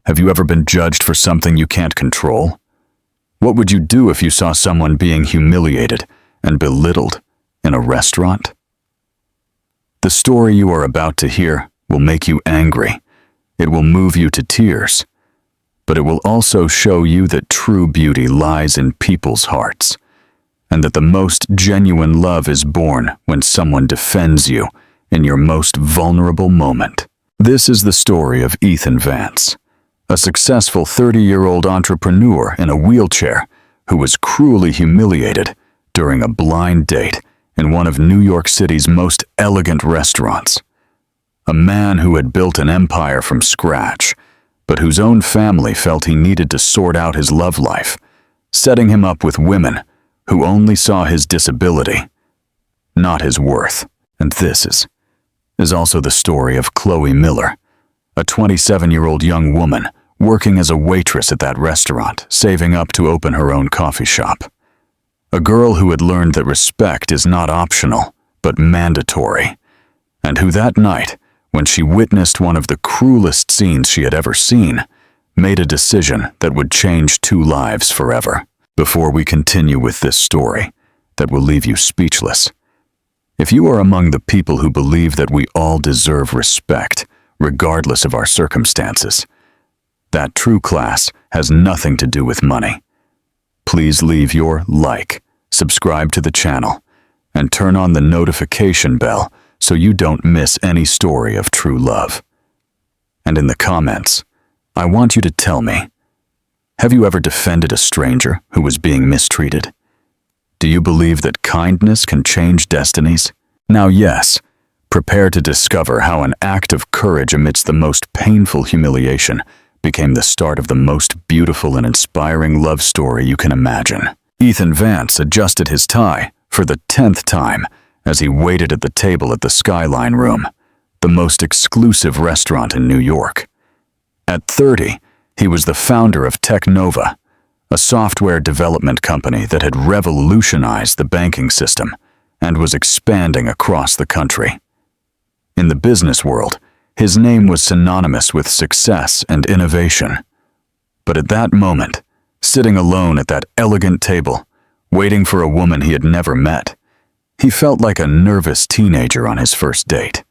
Have you ever been judged for something you can't control? What would you do if you saw someone being humiliated and belittled in a restaurant? The story you are about to hear will make you angry. It will move you to tears. But it will also show you that true beauty lies in people's hearts, and that the most genuine love is born when someone defends you in your most vulnerable moment. This is the story of Ethan Vance, a successful 30-year-old entrepreneur in a wheelchair who was cruelly humiliated during a blind date in one of New York City's most elegant restaurants. A man who had built an empire from scratch, but whose own family felt he needed to sort out his love life, setting him up with women who only saw his disability, not his worth. And this is also the story of Chloe Miller, a 27-year-old young woman working as a waitress at that restaurant, saving up to open her own coffee shop. A girl who had learned that respect is not optional, but mandatory, and who that night, when she witnessed one of the cruelest scenes she had ever seen, made a decision that would change two lives forever. Before we continue with this story that will leave you speechless, if you are among the people who believe that we all deserve respect, regardless of our circumstances, that true class has nothing to do with money. Please leave your like, subscribe to the channel, and turn on the notification bell so you don't miss any story of true love. And in the comments, I want you to tell me, have you ever defended a stranger who was being mistreated? Do you believe that kindness can change destinies? Now yes, prepare to discover how an act of courage amidst the most painful humiliation became the start of the most beautiful and inspiring love story you can imagine. Ethan Vance adjusted his tie for the 10th time as he waited at the table at the Skyline Room, the most exclusive restaurant in New York. At 30, he was the founder of Technova, a software development company that had revolutionized the banking system and was expanding across the country. In the business world, his name was synonymous with success and innovation. But at that moment, sitting alone at that elegant table, waiting for a woman he had never met, he felt like a nervous teenager on his first date,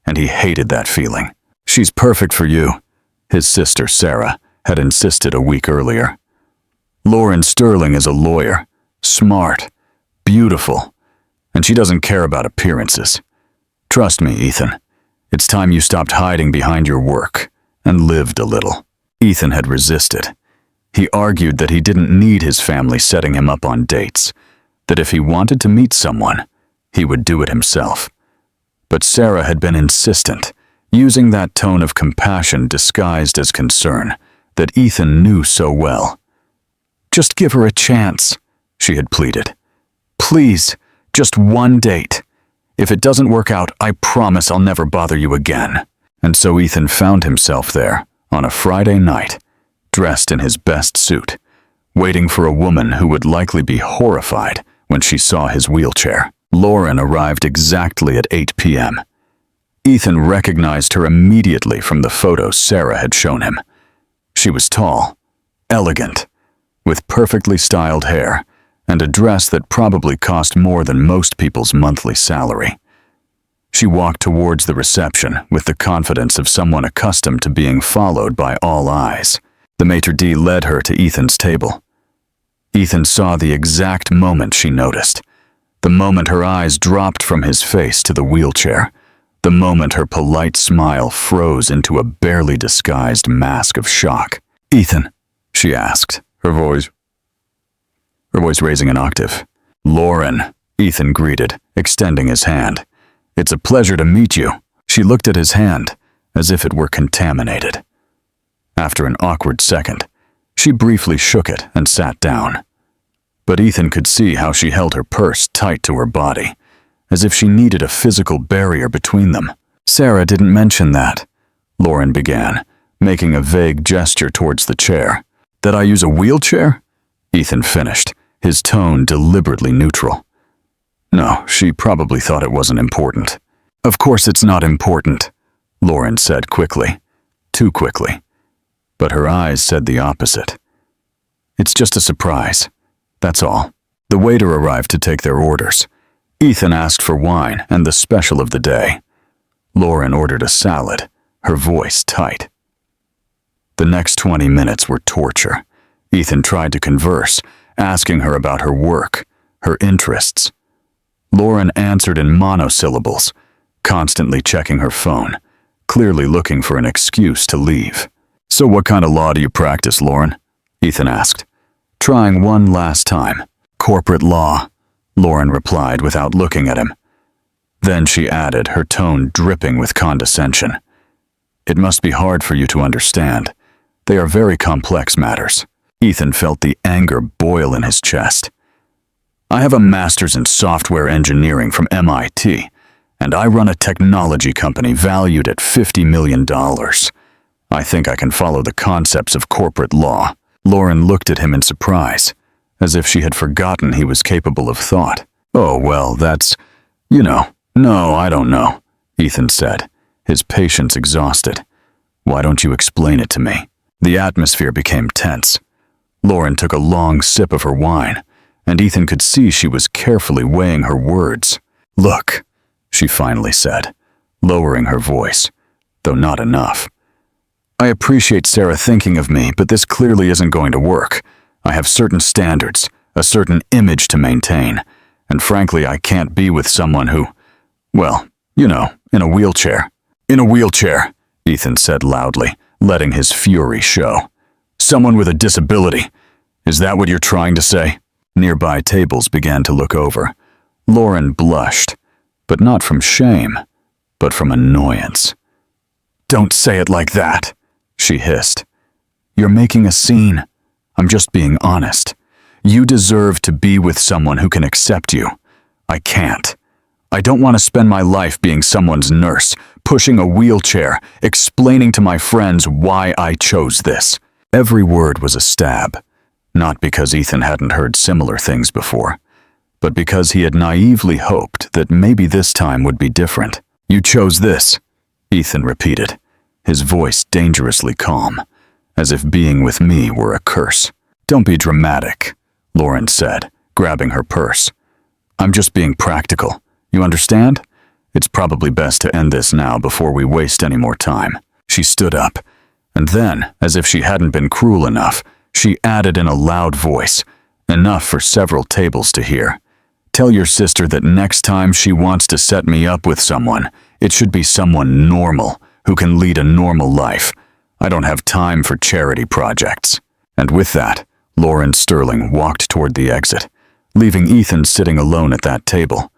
and he hated that feeling. "She's perfect for you," his sister Sarah had insisted a week earlier. "Lauren Sterling is a lawyer, smart, beautiful, and she doesn't care about appearances. Trust me, Ethan, it's time you stopped hiding behind your work and lived a little." Ethan had resisted. He argued that he didn't need his family setting him up on dates, that if he wanted to meet someone, he would do it himself. But Sarah had been insistent, using that tone of compassion disguised as concern that Ethan knew so well. "Just give her a chance," she had pleaded. "Please, just one date. If it doesn't work out, I promise I'll never bother you again." And so Ethan found himself there on a Friday night, dressed in his best suit, waiting for a woman who would likely be horrified when she saw his wheelchair. Lauren arrived exactly at 8 p.m. Ethan recognized her immediately from the photos Sarah had shown him. She was tall, elegant, with perfectly styled hair and a dress that probably cost more than most people's monthly salary. She walked towards the reception with the confidence of someone accustomed to being followed by all eyes. The maitre d' led her to Ethan's table. Ethan saw the exact moment she noticed, the moment her eyes dropped from his face to the wheelchair, the moment her polite smile froze into a barely disguised mask of shock. "Ethan," she asked, her voice raising an octave. "Lauren," Ethan greeted, extending his hand. "It's a pleasure to meet you." She looked at his hand as if it were contaminated. After an awkward second, she briefly shook it and sat down. But Ethan could see how she held her purse tight to her body, as if she needed a physical barrier between them. "Sarah didn't mention that," Lauren began, making a vague gesture towards the chair. "That I use a wheelchair?" Ethan finished, his tone deliberately neutral. "No, she probably thought it wasn't important." "Of course it's not important," Lauren said quickly, too quickly. but her eyes said the opposite. It's just a surprise. That's all. The waiter arrived to take their orders. Ethan asked for wine and the special of the day. Lauren ordered a salad, her voice tight. The next 20 minutes were torture. Ethan tried to converse, asking her about her work, her interests. Lauren answered in monosyllables, constantly checking her phone, clearly looking for an excuse to leave. "So what kind of law do you practice, Lauren?" Ethan asked, trying one last time. "Corporate law," Lauren replied without looking at him. Then she added, her tone dripping with condescension. "It must be hard for you to understand. They are very complex matters." Ethan felt the anger boil in his chest. "I have a master's in software engineering from MIT, and I run a technology company valued at $50 million. I think I can follow the concepts of corporate law." Lauren looked at him in surprise, as if she had forgotten he was capable of thought. "Oh, well, that's, No, I don't know," Ethan said, his patience exhausted. "Why don't you explain it to me?" The atmosphere became tense. Lauren took a long sip of her wine, and Ethan could see she was carefully weighing her words. "Look," she finally said, lowering her voice, though not enough. "I appreciate Sarah thinking of me, but this clearly isn't going to work. I have certain standards, a certain image to maintain, and frankly, I can't be with someone who, well, in a wheelchair." "In a wheelchair," Ethan said loudly, letting his fury show. "Someone with a disability. Is that what you're trying to say?" Nearby tables began to look over. Lauren blushed, but not from shame, but from annoyance. "Don't say it like that," she hissed. "You're making a scene. I'm just being honest. You deserve to be with someone who can accept you. I can't. I don't want to spend my life being someone's nurse, pushing a wheelchair, explaining to my friends why I chose this." Every word was a stab, not because Ethan hadn't heard similar things before, but because he had naively hoped that maybe this time would be different. "You chose this," Ethan repeated, his voice dangerously calm, as if being with me were a curse. "Don't be dramatic," Lauren said, grabbing her purse. "I'm just being practical. You understand? It's probably best to end this now before we waste any more time." She stood up, and then, as if she hadn't been cruel enough, she added in a loud voice, enough for several tables to hear. "Tell your sister that next time she wants to set me up with someone, it should be someone normal, who can lead a normal life. I don't have time for charity projects." And with that, Lauren Sterling walked toward the exit, leaving Ethan sitting alone at that table,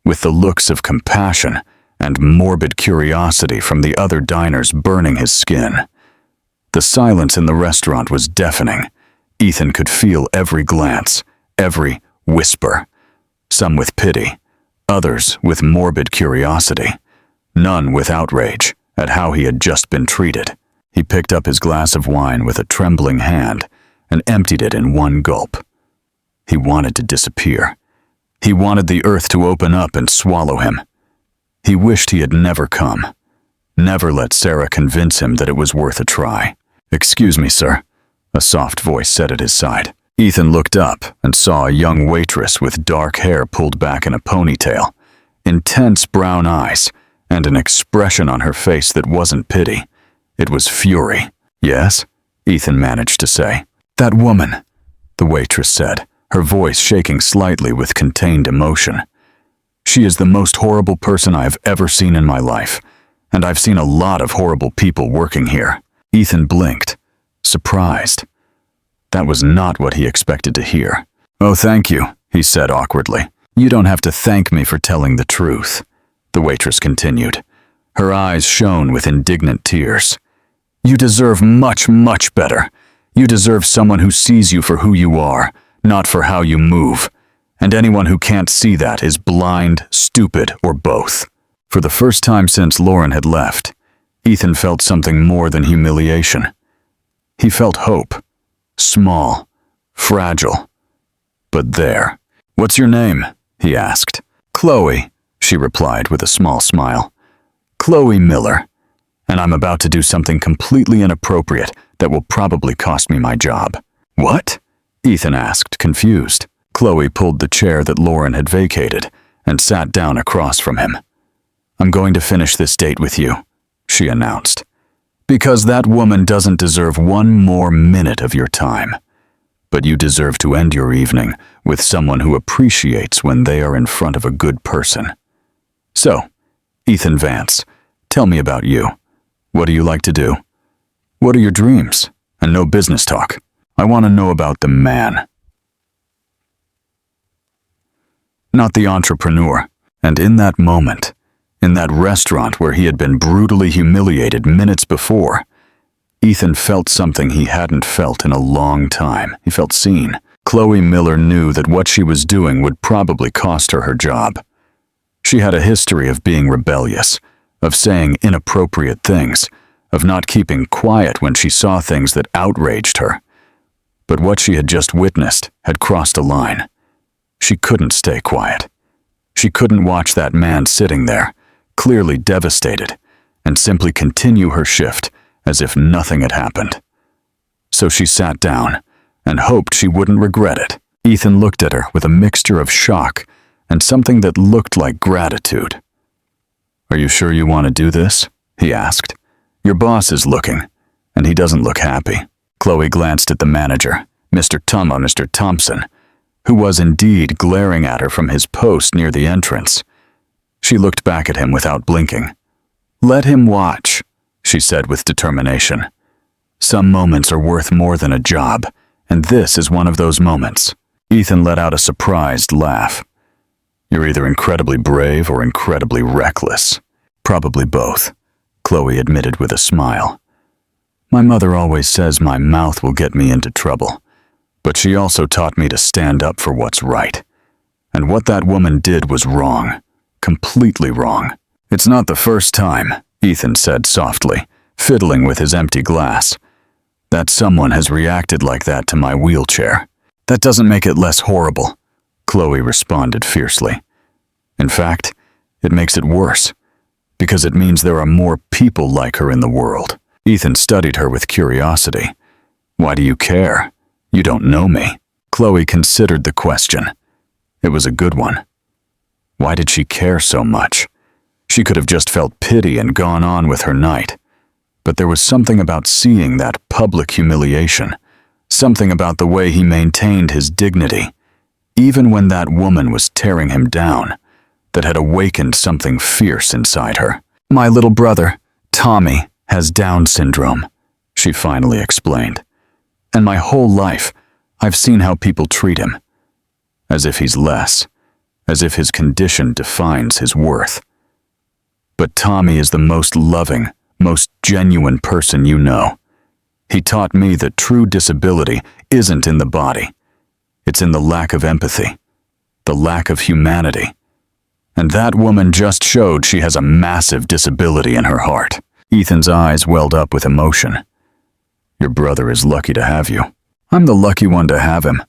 with the looks of compassion and morbid curiosity from the other diners burning his skin. The silence in the restaurant was deafening. Ethan could feel every glance, every whisper, some with pity, others with morbid curiosity, none with outrage at how he had just been treated. He picked up his glass of wine with a trembling hand and emptied it in one gulp. He wanted to disappear. He wanted the earth to open up and swallow him. He wished he had never come. Never let Sarah convince him that it was worth a try. "Excuse me, sir," a soft voice said at his side. Ethan looked up and saw a young waitress with dark hair pulled back in a ponytail, intense brown eyes, and an expression on her face that wasn't pity. It was fury. "Yes?" Ethan managed to say. "That woman," the waitress said, her voice shaking slightly with contained emotion. "She is the most horrible person I have ever seen in my life, and I've seen a lot of horrible people working here." Ethan blinked, surprised. That was not what he expected to hear. "Oh, thank you," he said awkwardly. "You don't have to thank me for telling the truth," the waitress continued. Her eyes shone with indignant tears. "You deserve much, much better. You deserve someone who sees you for who you are, not for how you move. And anyone who can't see that is blind, stupid, or both." For the first time since Lauren had left, Ethan felt something more than humiliation. He felt hope. Small, fragile, but there. "What's your name?" he asked. "Chloe," she replied with a small smile. "Chloe Miller. And I'm about to do something completely inappropriate, that will probably cost me my job." "What?" Ethan asked, confused. Chloe pulled the chair that Lauren had vacated and sat down across from him. "I'm going to finish this date with you," she announced, "because that woman doesn't deserve one more minute of your time. But you deserve to end your evening with someone who appreciates when they are in front of a good person. So, Ethan Vance, tell me about you. What do you like to do? What are your dreams? And no business talk. I want to know about the man, not the entrepreneur." And in that moment, in that restaurant where he had been brutally humiliated minutes before, Ethan felt something he hadn't felt in a long time. He felt seen. Chloe Miller knew that what she was doing would probably cost her her job. She had a history of being rebellious, of saying inappropriate things, of not keeping quiet when she saw things that outraged her. But what she had just witnessed had crossed a line. She couldn't stay quiet. She couldn't watch that man sitting there, clearly devastated, and simply continue her shift as if nothing had happened. So she sat down and hoped she wouldn't regret it. Ethan looked at her with a mixture of shock and something that looked like gratitude. "Are you sure you want to do this?" he asked. "Your boss is looking, and he doesn't look happy." Chloe glanced at the manager, Mr. Thompson, who was indeed glaring at her from his post near the entrance. She looked back at him without blinking. "Let him watch," she said with determination. "Some moments are worth more than a job, and this is one of those moments." Ethan let out a surprised laugh. "You're either incredibly brave or incredibly reckless." "Probably both," Chloe admitted with a smile. "My mother always says my mouth will get me into trouble, but she also taught me to stand up for what's right. And what that woman did was wrong, completely wrong." "It's not the first time," Ethan said softly, fiddling with his empty glass, "that someone has reacted like that to my wheelchair." "That doesn't make it less horrible," Chloe responded fiercely. "In fact, it makes it worse, because it means there are more people like her in the world." Ethan studied her with curiosity. "Why do you care? You don't know me." Chloe considered the question. It was a good one. Why did she care so much? She could have just felt pity and gone on with her night. But there was something about seeing that public humiliation, something about the way he maintained his dignity, even when that woman was tearing him down, that had awakened something fierce inside her. "My little brother, Tommy, has Down syndrome," she finally explained. "And my whole life, I've seen how people treat him. As if he's less, as if his condition defines his worth. But Tommy is the most loving, most genuine person you know. He taught me that true disability isn't in the body. It's in the lack of empathy, the lack of humanity. And that woman just showed she has a massive disability in her heart." Ethan's eyes welled up with emotion. "Your brother is lucky to have you." "I'm the lucky one to have him,"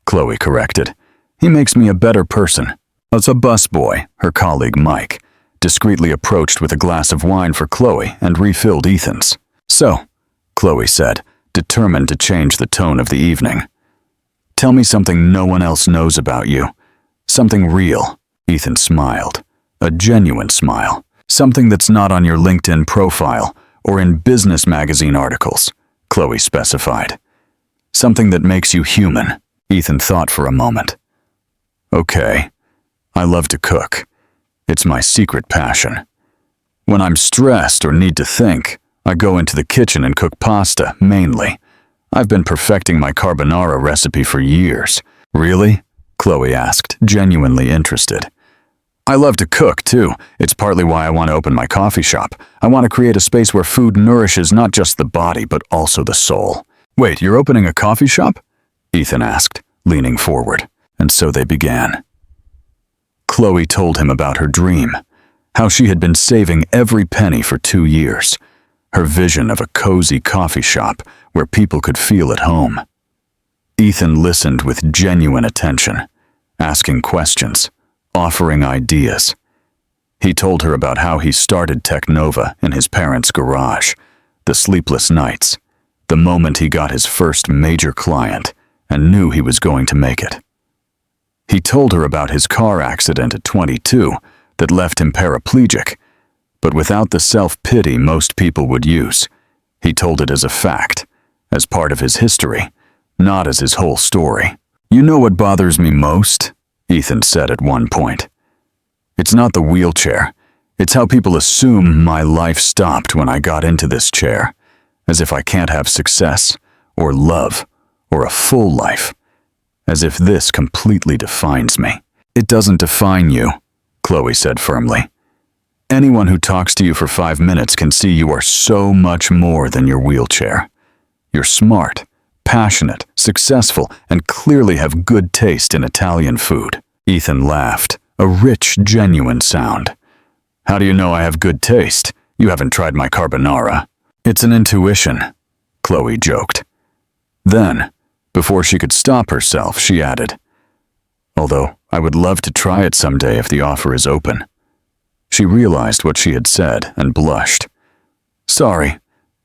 Chloe corrected. "He makes me a better person." As a busboy, her colleague Mike, discreetly approached with a glass of wine for Chloe and refilled Ethan's. "So," Chloe said, determined to change the tone of the evening, "tell me something no one else knows about you. Something real." Ethan smiled, a genuine smile. "Something that's not on your LinkedIn profile or in business magazine articles," Chloe specified. "Something that makes you human." Ethan thought for a moment. "Okay, I love to cook. It's my secret passion. When I'm stressed or need to think, I go into the kitchen and cook pasta, mainly. I've been perfecting my carbonara recipe for years." "Really?" Chloe asked, genuinely interested. "I love to cook, too. It's partly why I want to open my coffee shop. I want to create a space where food nourishes not just the body, but also the soul." "Wait, you're opening a coffee shop?" Ethan asked, leaning forward. And so they began. Chloe told him about her dream, how she had been saving every penny for 2 years, her vision of a cozy coffee shop where people could feel at home. Ethan listened with genuine attention, asking questions, offering ideas. He told her about how he started Technova in his parents' garage, the sleepless nights, the moment he got his first major client and knew he was going to make it. He told her about his car accident at 22 that left him paraplegic, but without the self-pity most people would use. He told it as a fact, as part of his history, not as his whole story. "You know what bothers me most?" Ethan said at one point. "It's not the wheelchair. It's how people assume my life stopped when I got into this chair, as if I can't have success, or love, or a full life, as if this completely defines me." "It doesn't define you," Chloe said firmly. "Anyone who talks to you for 5 minutes can see you are so much more than your wheelchair. You're smart, passionate, successful, and clearly have good taste in Italian food." Ethan laughed, a rich, genuine sound. "How do you know I have good taste? You haven't tried my carbonara." "It's an intuition," Chloe joked. Then, before she could stop herself, she added, "Although I would love to try it someday if the offer is open." She realized what she had said and blushed. "Sorry,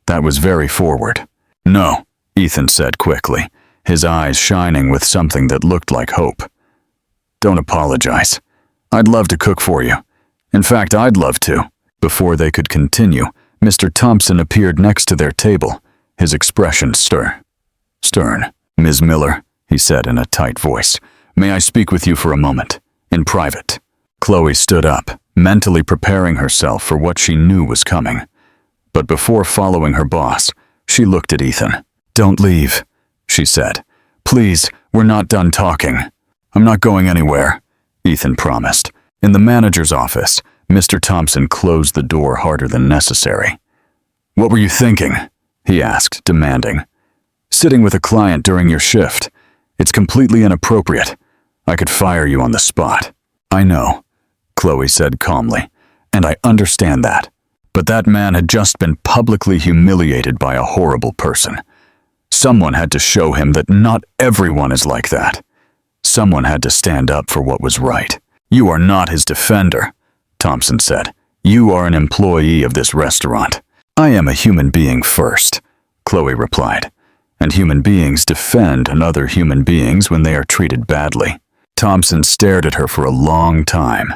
that was very forward." "No," Ethan said quickly, his eyes shining with something that looked like hope. "Don't apologize. I'd love to cook for you. In fact, I'd love to." Before they could continue, Mr. Thompson appeared next to their table, his expression stern. "Ms. Miller," he said in a tight voice, "may I speak with you for a moment, in private?" Chloe stood up, mentally preparing herself for what she knew was coming. But before following her boss, she looked at Ethan. "Don't leave," she said. "Please, we're not done talking." "I'm not going anywhere," Ethan promised. In the manager's office, Mr. Thompson closed the door harder than necessary. "What were you thinking?" he asked, demanding. "Sitting with a client during your shift. It's completely inappropriate. I could fire you on the spot." "I know," Chloe said calmly, "and I understand that. But that man had just been publicly humiliated by a horrible person. Someone had to show him that not everyone is like that. Someone had to stand up for what was right." "You are not his defender," Thompson said. "You are an employee of this restaurant." "I am a human being first," Chloe replied, "and human beings defend another human beings when they are treated badly." Thompson stared at her for a long time.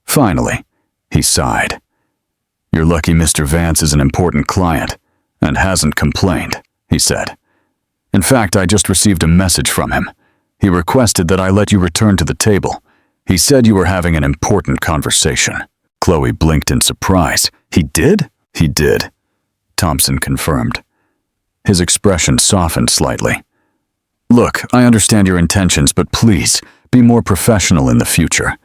Finally, he sighed. "You're lucky Mr. Vance is an important client and hasn't complained," he said. "In fact, I just received a message from him. He requested that I let you return to the table. He said you were having an important conversation." Chloe blinked in surprise. "He did?" "He did," Thompson confirmed. His expression softened slightly. "Look, I understand your intentions, but please, be more professional in the future.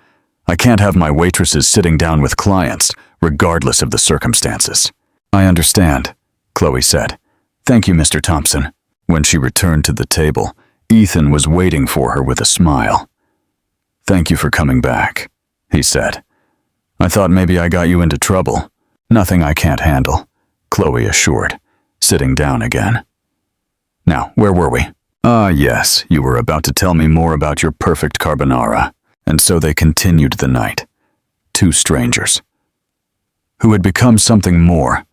I can't have my waitresses sitting down with clients, regardless of the circumstances." "I understand," Chloe said. "Thank you, Mr. Thompson." When she returned to the table, Ethan was waiting for her with a smile. "Thank you for coming back," he said. "I thought maybe I got you into trouble." "Nothing I can't handle," Chloe assured, sitting down again. "Now, where were we?" "Ah, yes, you were about to tell me more about your perfect carbonara." And so they continued the night. Two strangers, who had become something more,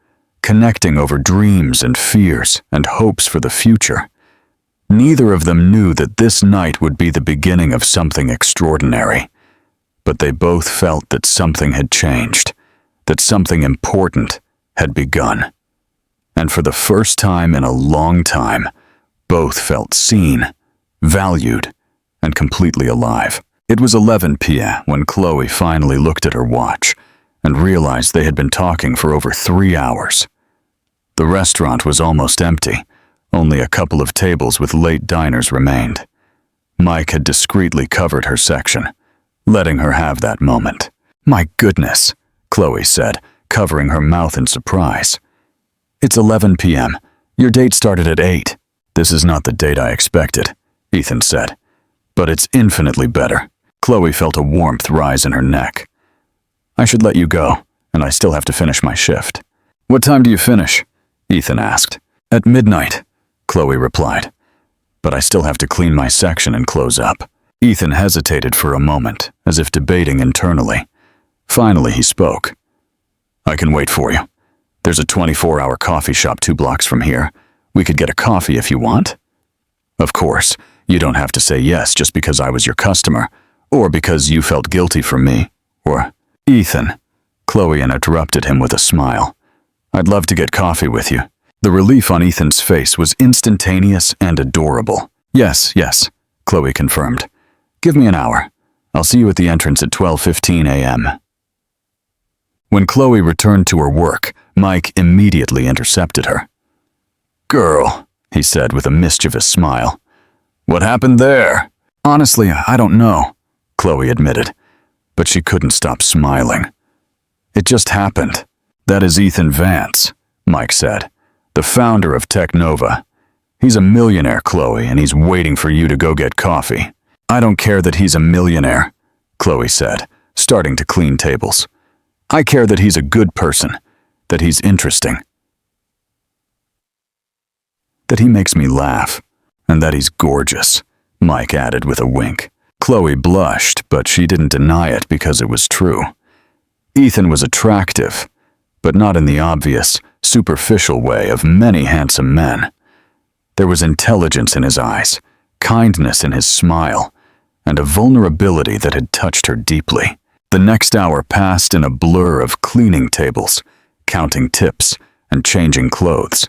connecting over dreams and fears and hopes for the future. Neither of them knew that this night would be the beginning of something extraordinary, but they both felt that something had changed, that something important had begun. And for the first time in a long time, both felt seen, valued, and completely alive. It was 11 p.m. when Chloe finally looked at her watch and realized they had been talking for over 3 hours. The restaurant was almost empty. Only a couple of tables with late diners remained. Mike had discreetly covered her section, letting her have that moment. "My goodness," Chloe said, covering her mouth in surprise. "It's 11 p.m. Your date started at 8. "This is not the date I expected," Ethan said. "But it's infinitely better." Chloe felt a warmth rise in her neck. "I should let you go, and I still have to finish my shift." "What time do you finish?" Ethan asked. "At midnight," Chloe replied. "But I still have to clean my section and close up." Ethan hesitated for a moment, as if debating internally. Finally, he spoke. "I can wait for you. There's a 24-hour coffee shop 2 blocks from here. We could get a coffee if you want. Of course, you don't have to say yes just because I was your customer, or because you felt guilty for me, or Ethan. Chloe interrupted him with a smile. I'd love to get coffee with you. The relief on Ethan's face was instantaneous and adorable. Yes, Chloe confirmed. Give me an hour. I'll see you at the entrance at 12:15 a.m. When Chloe returned to her work, Mike immediately intercepted her. Girl, he said with a mischievous smile. What happened there? Honestly, I don't know, Chloe admitted, but she couldn't stop smiling. It just happened. That is Ethan Vance, Mike said, the founder of Technova. He's a millionaire, Chloe, and he's waiting for you to go get coffee. I don't care that he's a millionaire, Chloe said, starting to clean tables. I care that he's a good person, that he's interesting, that he makes me laugh, and that he's gorgeous, Mike added with a wink. Chloe blushed, but she didn't deny it because it was true. Ethan was attractive, but not in the obvious, superficial way of many handsome men. There was intelligence in his eyes, kindness in his smile, and a vulnerability that had touched her deeply. The next hour passed in a blur of cleaning tables, counting tips, and changing clothes.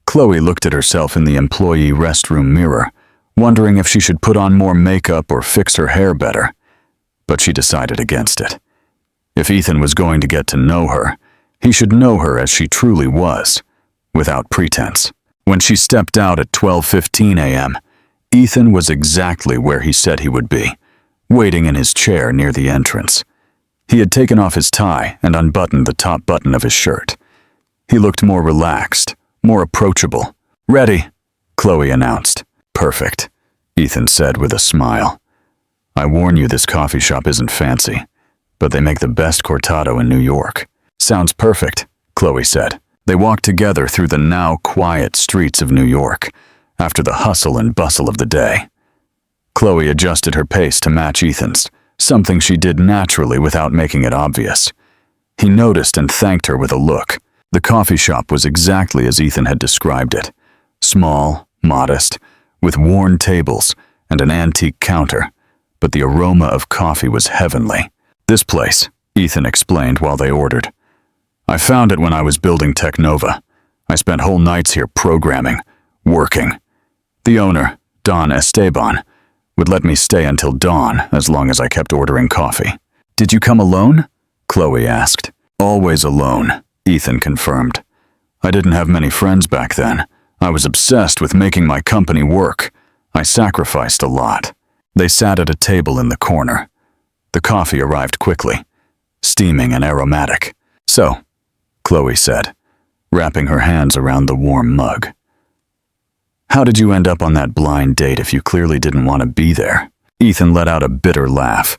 Chloe looked at herself in the employee restroom mirror, wondering if she should put on more makeup or fix her hair better, but she decided against it. If Ethan was going to get to know her, he should know her as she truly was, without pretense. When she stepped out at 12:15 a.m., Ethan was exactly where he said he would be, waiting in his chair near the entrance. He had taken off his tie and unbuttoned the top button of his shirt. He looked more relaxed, more approachable. Ready, Chloe announced. Perfect, Ethan said with a smile. I warn you, this coffee shop isn't fancy, but they make the best cortado in New York. Sounds perfect, Chloe said. They walked together through the now quiet streets of New York, after the hustle and bustle of the day. Chloe adjusted her pace to match Ethan's, something she did naturally without making it obvious. He noticed and thanked her with a look. The coffee shop was exactly as Ethan had described it. Small, modest, with worn tables and an antique counter, but the aroma of coffee was heavenly. This place, Ethan explained while they ordered. I found it when I was building Technova. I spent whole nights here programming, working. The owner, Don Esteban, would let me stay until dawn as long as I kept ordering coffee. Did you come alone? Chloe asked. Always alone, Ethan confirmed. I didn't have many friends back then. I was obsessed with making my company work. I sacrificed a lot. They sat at a table in the corner. The coffee arrived quickly, steaming and aromatic. So, Chloe said, wrapping her hands around the warm mug. How did you end up on that blind date if you clearly didn't want to be there? Ethan let out a bitter laugh.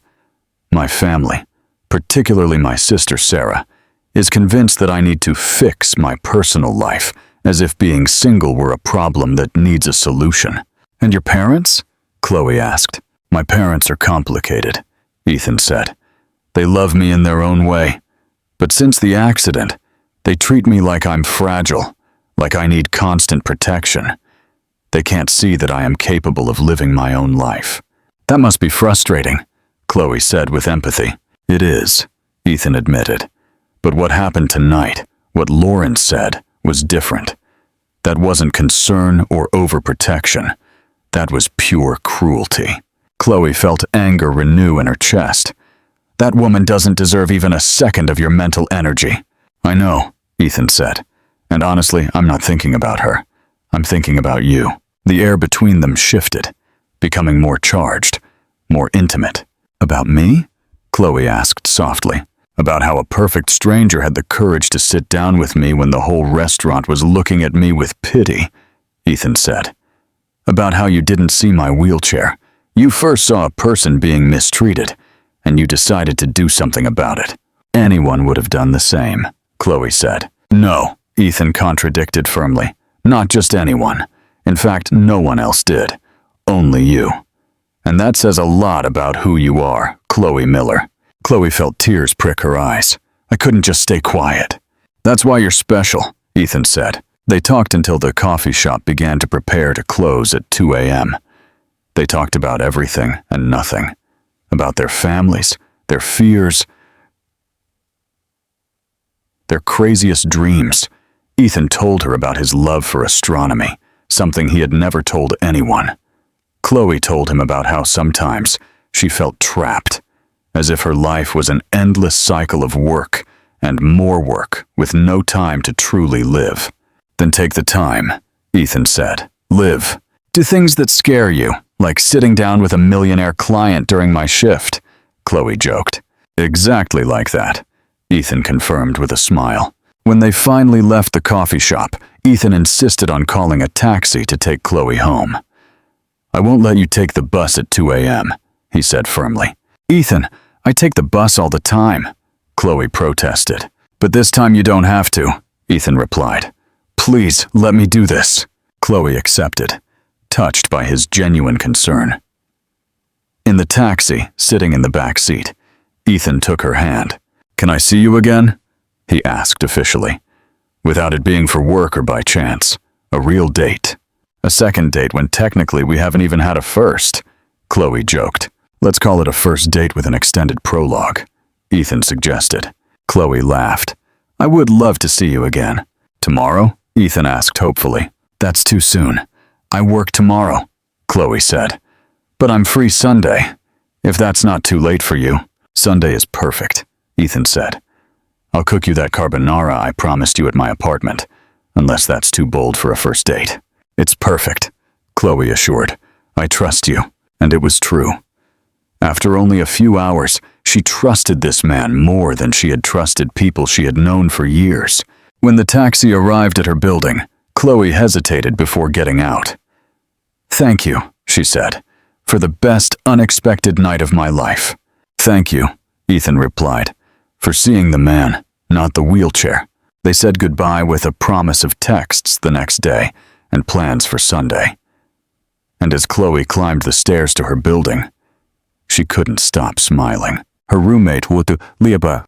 My family, particularly my sister Sarah, is convinced that I need to fix my personal life, as if being single were a problem that needs a solution. And your parents? Chloe asked. My parents are complicated, Ethan said. They love me in their own way. But since the accident, they treat me like I'm fragile, like I need constant protection. They can't see that I am capable of living my own life. That must be frustrating, Chloe said with empathy. It is, Ethan admitted. But what happened tonight, what Lauren said, was different. That wasn't concern or overprotection. That was pure cruelty. Chloe felt anger renew in her chest. That woman doesn't deserve even a second of your mental energy. I know, Ethan said. And honestly, I'm not thinking about her. I'm thinking about you. The air between them shifted, becoming more charged, more intimate. About me? Chloe asked softly. About how a perfect stranger had the courage to sit down with me when the whole restaurant was looking at me with pity, Ethan said. About how you didn't see my wheelchair. You first saw a person being mistreated, and you decided to do something about it. Anyone would have done the same, Chloe said. No, Ethan contradicted firmly. Not just anyone. In fact, no one else did. Only you. And that says a lot about who you are, Chloe Miller. Chloe felt tears prick her eyes. I couldn't just stay quiet. That's why you're special, Ethan said. They talked until the coffee shop began to prepare to close at 2 a.m. They talked about everything and nothing. About their families, their fears, their craziest dreams. Ethan told her about his love for astronomy, something he had never told anyone. Chloe told him about how sometimes she felt trapped, as if her life was an endless cycle of work and more work with no time to truly live. Then take the time, Ethan said. Live. Do things that scare you, like sitting down with a millionaire client during my shift, Chloe joked. Exactly like that, Ethan confirmed with a smile. When they finally left the coffee shop, Ethan insisted on calling a taxi to take Chloe home. I won't let you take the bus at 2 a.m., he said firmly. Ethan, I take the bus all the time, Chloe protested. But this time you don't have to, Ethan replied. Please, let me do this. Chloe accepted, touched by his genuine concern. In the taxi, sitting in the back seat, Ethan took her hand. Can I see you again? He asked officially, without it being for work or by chance. A real date. A second date when technically we haven't even had a first, Chloe joked. Let's call it a first date with an extended prologue, Ethan suggested. Chloe laughed. I would love to see you again. Tomorrow? Ethan asked hopefully. That's too soon. I work tomorrow, Chloe said. But I'm free Sunday, if that's not too late for you. Sunday is perfect, Ethan said. I'll cook you that carbonara I promised you at my apartment, unless that's too bold for a first date. It's perfect, Chloe assured. I trust you. And it was true. After only a few hours, she trusted this man more than she had trusted people she had known for years. When the taxi arrived at her building, Chloe hesitated before getting out. Thank you, she said, for the best unexpected night of my life. Thank you, Ethan replied, for seeing the man, not the wheelchair. They said goodbye with a promise of texts the next day and plans for Sunday. And as Chloe climbed the stairs to her building, she couldn't stop smiling. Her roommate, Liaba,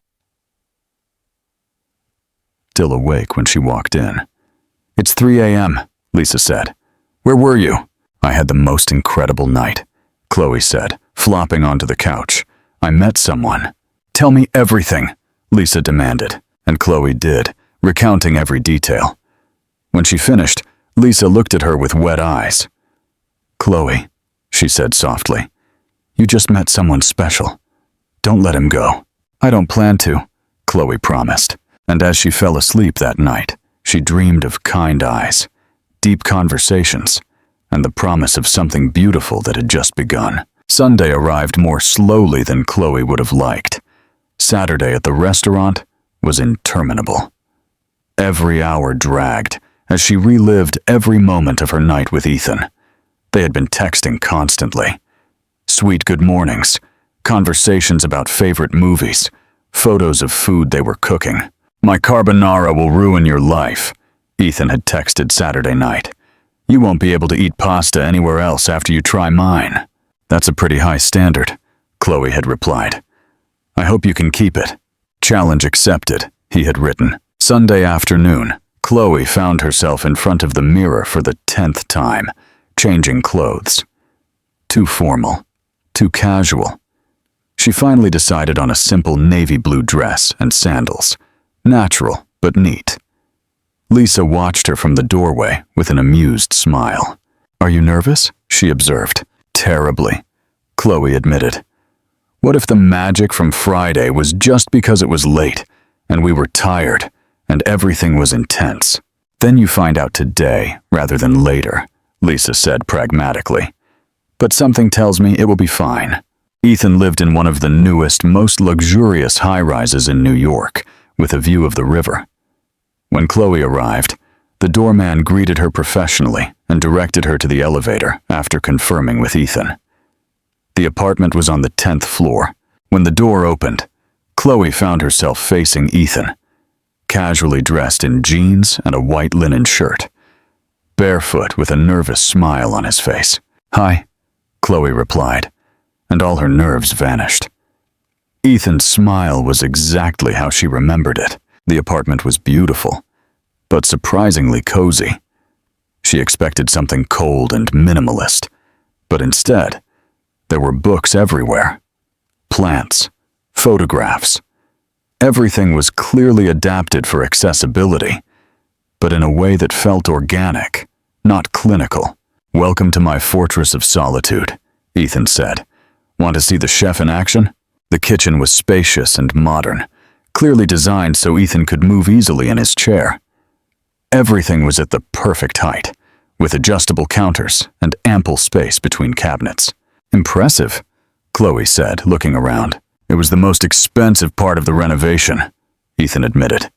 still awake when she walked in. It's 3 a.m., Lisa said. Where were you? I had the most incredible night, Chloe said, flopping onto the couch. I met someone. Tell me everything, Lisa demanded, and Chloe did, recounting every detail. When she finished, Lisa looked at her with wet eyes. Chloe, she said softly, you just met someone special. Don't let him go. I don't plan to, Chloe promised. And as she fell asleep that night, she dreamed of kind eyes, deep conversations, and the promise of something beautiful that had just begun. Sunday arrived more slowly than Chloe would have liked. Saturday at the restaurant was interminable. Every hour dragged as she relived every moment of her night with Ethan. They had been texting constantly. Sweet good mornings, conversations about favorite movies, photos of food they were cooking. My carbonara will ruin your life, Ethan had texted Saturday night. You won't be able to eat pasta anywhere else after you try mine. That's a pretty high standard, Chloe had replied. I hope you can keep it. Challenge accepted, he had written. Sunday afternoon, Chloe found herself in front of the mirror for the 10th time, changing clothes. Too formal, too casual. She finally decided on a simple navy blue dress and sandals. Natural, but neat. Lisa watched her from the doorway with an amused smile. Are you nervous? She observed. Terribly, Chloe admitted. What if the magic from Friday was just because it was late, and we were tired, and everything was intense? Then you find out today rather than later, Lisa said pragmatically. But something tells me it will be fine. Ethan lived in one of the newest, most luxurious high-rises in New York, with a view of the river. When Chloe arrived, the doorman greeted her professionally and directed her to the elevator after confirming with Ethan. The apartment was on the 10th floor. When the door opened, Chloe found herself facing Ethan, casually dressed in jeans and a white linen shirt, barefoot with a nervous smile on his face. Hi, Chloe replied, and all her nerves vanished. Ethan's smile was exactly how she remembered it. The apartment was beautiful. but surprisingly cozy. She expected something cold and minimalist, but instead, there were books everywhere. Plants, photographs. Everything was clearly adapted for accessibility, but in a way that felt organic, not clinical. "Welcome to my fortress of solitude," Ethan said. "Want to see the chef in action?" The kitchen was spacious and modern, clearly designed so Ethan could move easily in his chair. Everything was at the perfect height, with adjustable counters and ample space between cabinets. "Impressive," Chloe said, looking around. "It was the most expensive part of the renovation," Ethan admitted.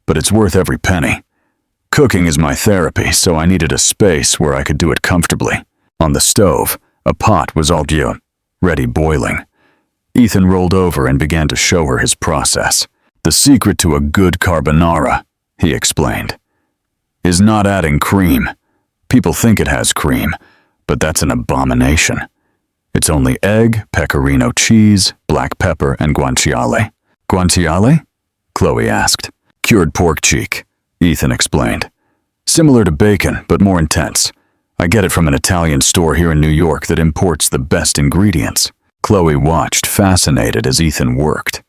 "But it's worth every penny. Cooking is my therapy, so I needed a space where I could do it comfortably." On the stove, a pot was ready boiling. Ethan rolled over and began to show her his process. "The secret to a good carbonara," he explained, "is not adding cream. People think it has cream, but that's an abomination. It's only egg, pecorino cheese, black pepper, and guanciale." "Guanciale?" Chloe asked. "Cured pork cheek," Ethan explained. "Similar to bacon, but more intense. I get it from an Italian store here in New York that imports the best ingredients." Chloe watched, fascinated, as Ethan worked.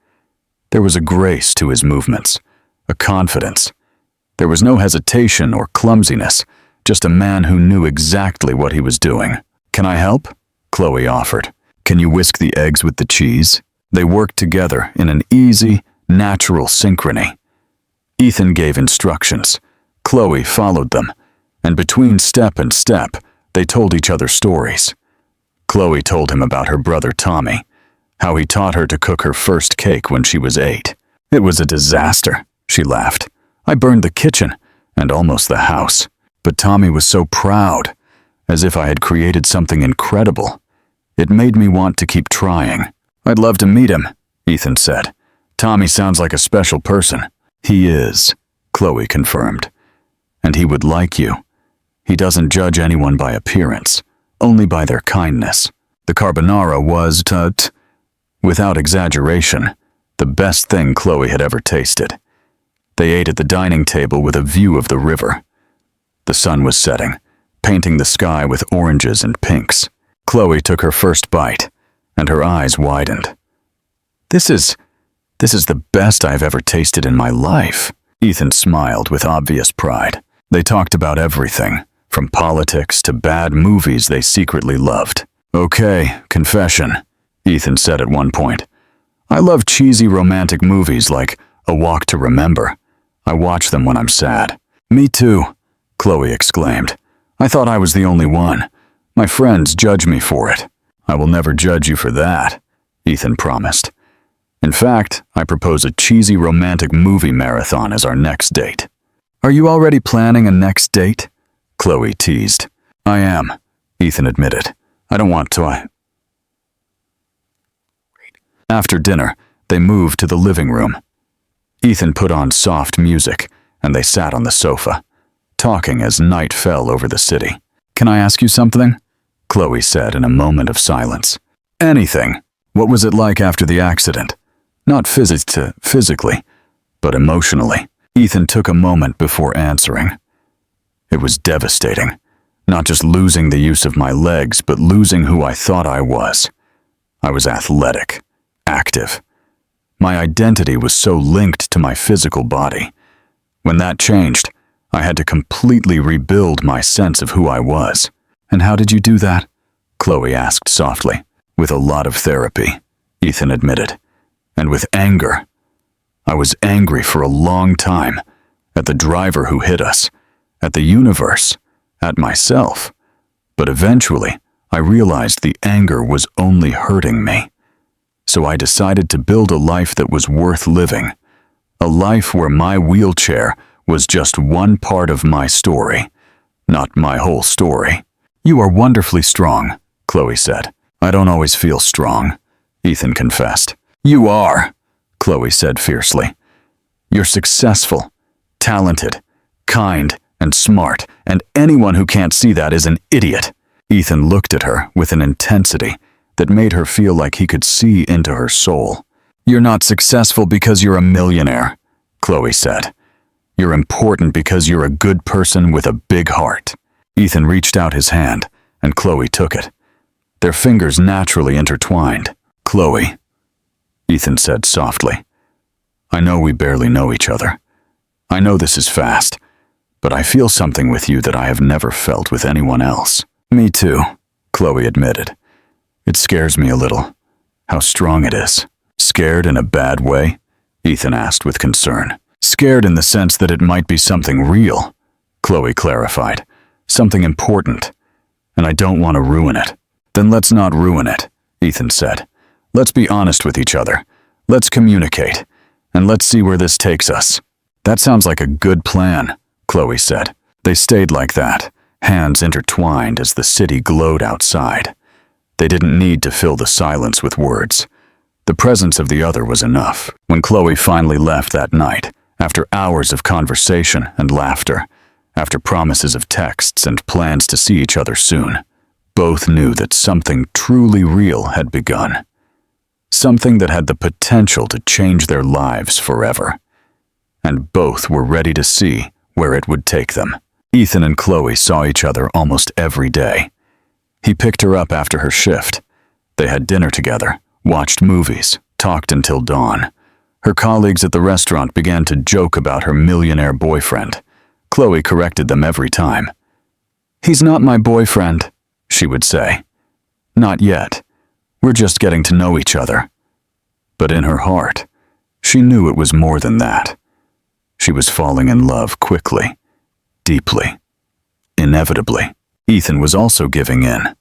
There was a grace to his movements, a confidence. There was no hesitation or clumsiness, just a man who knew exactly what he was doing. "Can I help?" Chloe offered. "Can you whisk the eggs with the cheese?" They worked together in an easy, natural synchrony. Ethan gave instructions. Chloe followed them, and between step and step, they told each other stories. Chloe told him about her brother Tommy, how he taught her to cook her first cake when she was 8. "It was a disaster," she laughed. "I burned the kitchen, and almost the house. But Tommy was so proud, as if I had created something incredible. It made me want to keep trying." "I'd love to meet him," Ethan said. "Tommy sounds like a special person." "He is," Chloe confirmed. "And he would like you. He doesn't judge anyone by appearance, only by their kindness." The carbonara was, without exaggeration, the best thing Chloe had ever tasted. They ate at the dining table with a view of the river. The sun was setting, painting the sky with oranges and pinks. Chloe took her first bite, and her eyes widened. This is the best I've ever tasted in my life." Ethan smiled with obvious pride. They talked about everything, from politics to bad movies they secretly loved. "Okay, confession," Ethan said at one point. "I love cheesy romantic movies like A Walk to Remember. I watch them when I'm sad." "Me too," Chloe exclaimed. "I thought I was the only one. My friends judge me for it." "I will never judge you for that," Ethan promised. "In fact, I propose a cheesy romantic movie marathon as our next date." "Are you already planning a next date?" Chloe teased. "I am," Ethan admitted. "I don't want to." After dinner, they moved to the living room. Ethan put on soft music, and they sat on the sofa, talking as night fell over the city. "Can I ask you something?" Chloe said in a moment of silence. "Anything. What was it like after the accident? Not physically, but emotionally." Ethan took a moment before answering. "It was devastating. Not just losing the use of my legs, but losing who I thought I was. I was athletic, active. My identity was so linked to my physical body. When that changed, I had to completely rebuild my sense of who I was." "And how did you do that?" Chloe asked softly. "With a lot of therapy," Ethan admitted. "And with anger. I was angry for a long time, at the driver who hit us, at the universe, at myself. But eventually, I realized the anger was only hurting me. So I decided to build a life that was worth living, a life where my wheelchair was just one part of my story, not my whole story." "You are wonderfully strong," Chloe said. "I don't always feel strong," Ethan confessed. "You are," Chloe said fiercely. "You're successful, talented, kind, and smart, and anyone who can't see that is an idiot." Ethan looked at her with an intensity that made her feel like he could see into her soul. "You're not successful because you're a millionaire," Chloe said. You're important because you're a good person with a big heart." Ethan reached out his hand, and Chloe took it. Their fingers naturally intertwined. "Chloe," Ethan said softly, "I know we barely know each other. I know this is fast, but I feel something with you that I have never felt with anyone else." "Me too," Chloe admitted. "It scares me a little, how strong it is." "Scared in a bad way?" Ethan asked with concern. "Scared in the sense that it might be something real," Chloe clarified. "Something important, and I don't want to ruin it." "Then let's not ruin it," Ethan said. "Let's be honest with each other. Let's communicate, and let's see where this takes us." "That sounds like a good plan," Chloe said. They stayed like that, hands intertwined as the city glowed outside. They didn't need to fill the silence with words. The presence of the other was enough. When Chloe finally left that night, after hours of conversation and laughter, after promises of texts and plans to see each other soon, both knew that something truly real had begun. Something that had the potential to change their lives forever. And both were ready to see where it would take them. Ethan and Chloe saw each other almost every day. He picked her up after her shift. They had dinner together, watched movies, talked until dawn. Her colleagues at the restaurant began to joke about her millionaire boyfriend. Chloe corrected them every time. "He's not my boyfriend," she would say. "Not yet. We're just getting to know each other." But in her heart, she knew it was more than that. She was falling in love quickly, deeply, inevitably. Ethan was also giving in.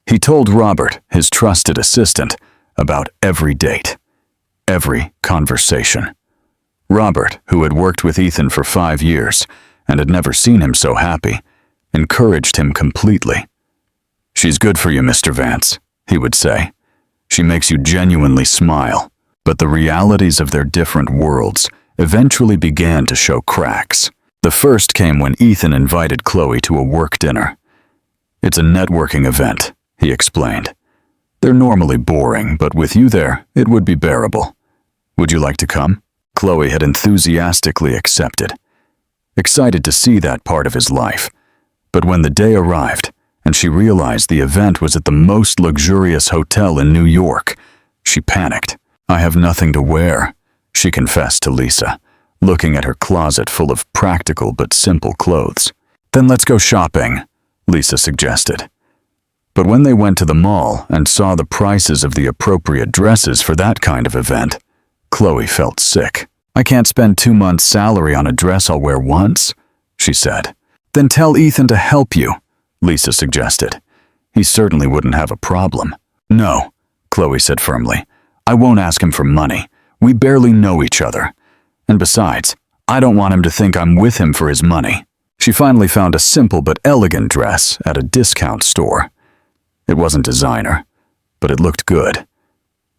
He told Robert, his trusted assistant, about every date, every conversation. Robert, who had worked with Ethan for 5 years and had never seen him so happy, encouraged him completely. "She's good for you, Mr. Vance," he would say. "She makes you genuinely smile." But the realities of their different worlds eventually began to show cracks. The first came when Ethan invited Chloe to a work dinner. "It's a networking event," he explained. "They're normally boring, but with you there, it would be bearable. Would you like to come?" Chloe had enthusiastically accepted, excited to see that part of his life. But when the day arrived, and she realized the event was at the most luxurious hotel in New York, she panicked. "I have nothing to wear," she confessed to Lisa, looking at her closet full of practical but simple clothes. "Then let's go shopping," Lisa suggested. But when they went to the mall and saw the prices of the appropriate dresses for that kind of event, Chloe felt sick. "I can't spend 2 months' salary on a dress I'll wear once," she said. "Then tell Ethan to help you," Lisa suggested. "He certainly wouldn't have a problem." "No," Chloe said firmly. "I won't ask him for money. We barely know each other. And besides, I don't want him to think I'm with him for his money." She finally found a simple but elegant dress at a discount store. It wasn't designer, but it looked good.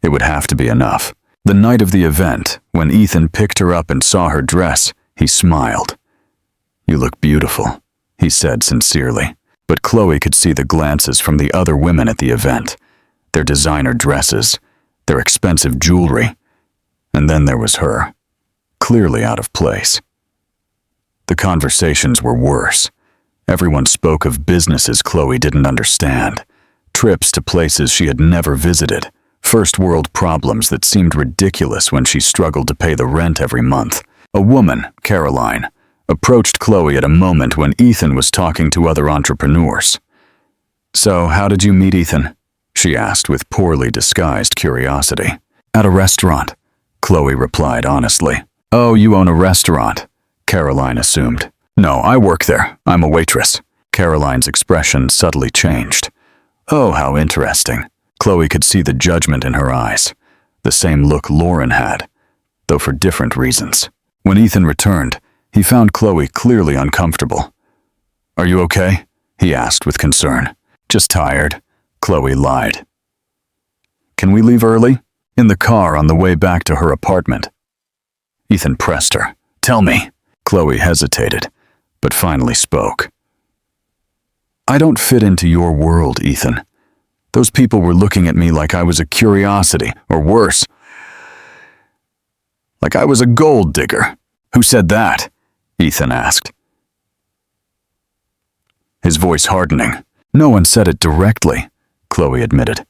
It would have to be enough. The night of the event, when Ethan picked her up and saw her dress, he smiled. "You look beautiful," he said sincerely. But Chloe could see the glances from the other women at the event, their designer dresses, their expensive jewelry, and then there was her, clearly out of place. The conversations were worse. Everyone spoke of businesses Chloe didn't understand, trips to places she had never visited, first-world problems that seemed ridiculous when she struggled to pay the rent every month. A woman, Caroline, approached Chloe at a moment when Ethan was talking to other entrepreneurs. "So, how did you meet Ethan?" she asked with poorly disguised curiosity. "At a restaurant," Chloe replied honestly. "Oh, you own a restaurant," Caroline assumed. "No, I work there. I'm a waitress." Caroline's expression subtly changed. "Oh, how interesting." Chloe could see the judgment in her eyes, the same look Lauren had, though for different reasons. When Ethan returned, he found Chloe clearly uncomfortable. "Are you okay?" he asked with concern. "Just tired," Chloe lied. "Can we leave early?" In the car on the way back to her apartment, Ethan pressed her. "Tell me." Chloe hesitated, but finally spoke. "I don't fit into your world, Ethan. Those people were looking at me like I was a curiosity, or worse, like I was a gold digger." "Who said that?" Ethan asked, his voice hardening. No one said it directly, Chloe admitted.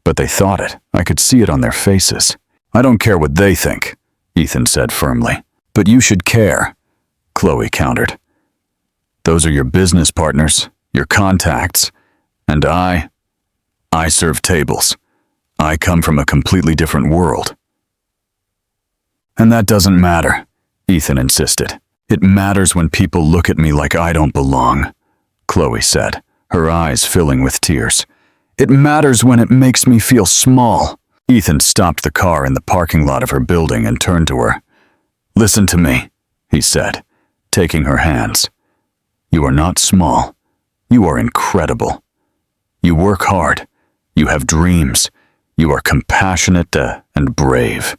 But they thought it. I could see it on their faces. I don't care what they think, Ethan said firmly. But you should care, Chloe countered. Those are your business partners, your contacts, and I serve tables. I come from a completely different world. And that doesn't matter, Ethan insisted. It matters when people look at me like I don't belong, Chloe said, her eyes filling with tears. It matters when it makes me feel small. Ethan stopped the car in the parking lot of her building and turned to her. Listen to me, he said, taking her hands. You are not small. You are incredible. You work hard. You have dreams. You are compassionate and brave.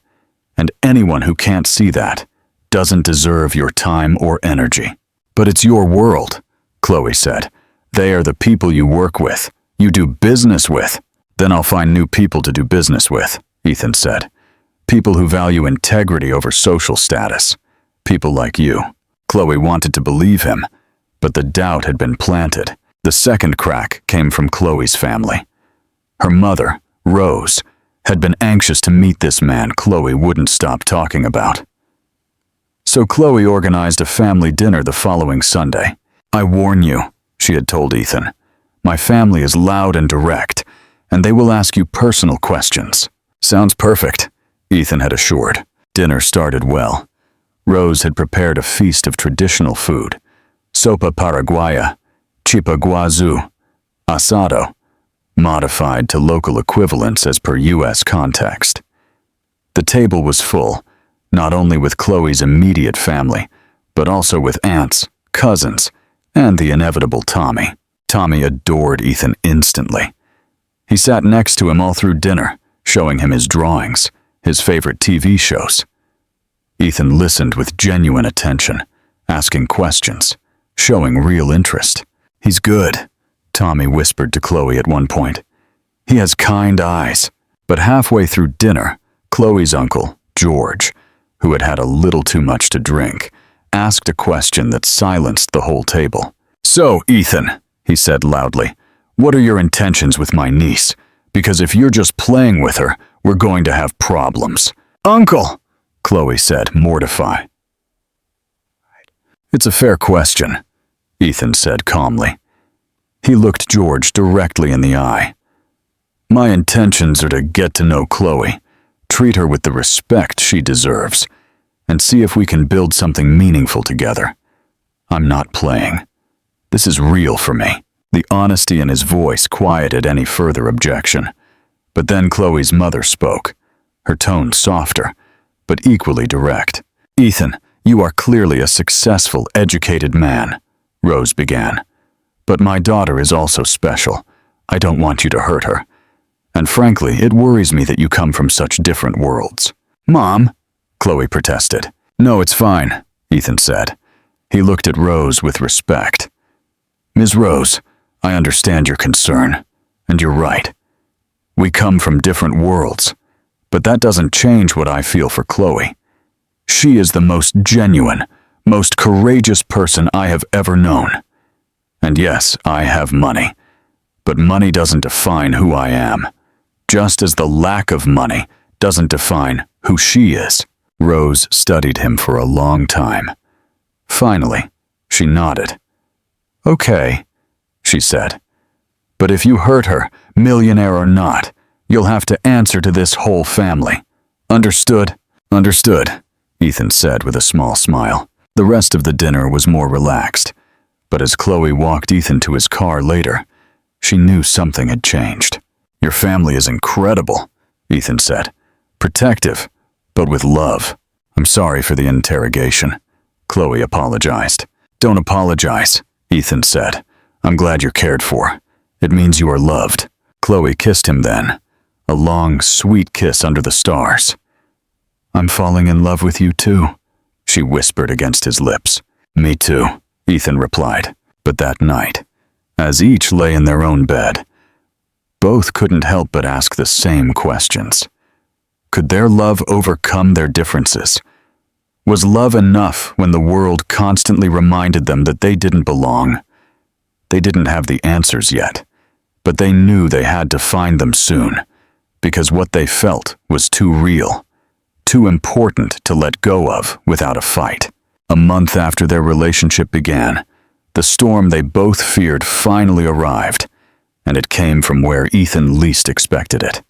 And anyone who can't see that doesn't deserve your time or energy. But it's your world, Chloe said. They are the people you work with, you do business with. Then I'll find new people to do business with, Ethan said. People who value integrity over social status. People like you. Chloe wanted to believe him, but the doubt had been planted. The second crack came from Chloe's family. Her mother, Rose, had been anxious to meet this man Chloe wouldn't stop talking about. So Chloe organized a family dinner the following Sunday. I warn you, she had told Ethan. My family is loud and direct, and they will ask you personal questions. Sounds perfect, Ethan had assured. Dinner started well. Rose had prepared a feast of traditional food. Sopa paraguaya, chipa guazu, asado, modified to local equivalents as per U.S. context. The table was full, not only with Chloe's immediate family, but also with aunts, cousins, and the inevitable Tommy. Tommy adored Ethan instantly. He sat next to him all through dinner, showing him his drawings, his favorite TV shows. Ethan listened with genuine attention, asking questions, showing real interest. He's good, Tommy whispered to Chloe at one point. He has kind eyes. But halfway through dinner, Chloe's uncle, George, who had had a little too much to drink, asked a question that silenced the whole table. So, Ethan, he said loudly, what are your intentions with my niece? Because if you're just playing with her, we're going to have problems. Uncle, Chloe said, mortified. It's a fair question, Ethan said calmly. He looked George directly in the eye. My intentions are to get to know Chloe, treat her with the respect she deserves, and see if we can build something meaningful together. I'm not playing. This is real for me. The honesty in his voice quieted any further objection. But then Chloe's mother spoke, her tone softer, but equally direct. Ethan, you are clearly a successful, educated man, Rose began. But my daughter is also special. I don't want you to hurt her. And frankly, it worries me that you come from such different worlds. Mom, Chloe protested. No, it's fine, Ethan said. He looked at Rose with respect. Ms. Rose, I understand your concern, and you're right. We come from different worlds, but that doesn't change what I feel for Chloe. She is the most genuine, most courageous person I have ever known. And yes, I have money, but money doesn't define who I am, just as the lack of money doesn't define who she is. Rose studied him for a long time. Finally, she nodded. Okay, she said. But if you hurt her, millionaire or not, you'll have to answer to this whole family. Understood? Understood, Ethan said with a small smile. The rest of the dinner was more relaxed, but as Chloe walked Ethan to his car later, she knew something had changed. Your family is incredible, Ethan said. Protective, but with love. I'm sorry for the interrogation. Chloe apologized. Don't apologize, Ethan said. I'm glad you're cared for. It means you are loved. Chloe kissed him then, a long, sweet kiss under the stars. I'm falling in love with you too, she whispered against his lips. Me too, Ethan replied. But that night, as each lay in their own bed, both couldn't help but ask the same questions. Could their love overcome their differences? Was love enough when the world constantly reminded them that they didn't belong? They didn't have the answers yet, but they knew they had to find them soon, because what they felt was too real, too important to let go of without a fight. A month after their relationship began, the storm they both feared finally arrived, and it came from where Ethan least expected it.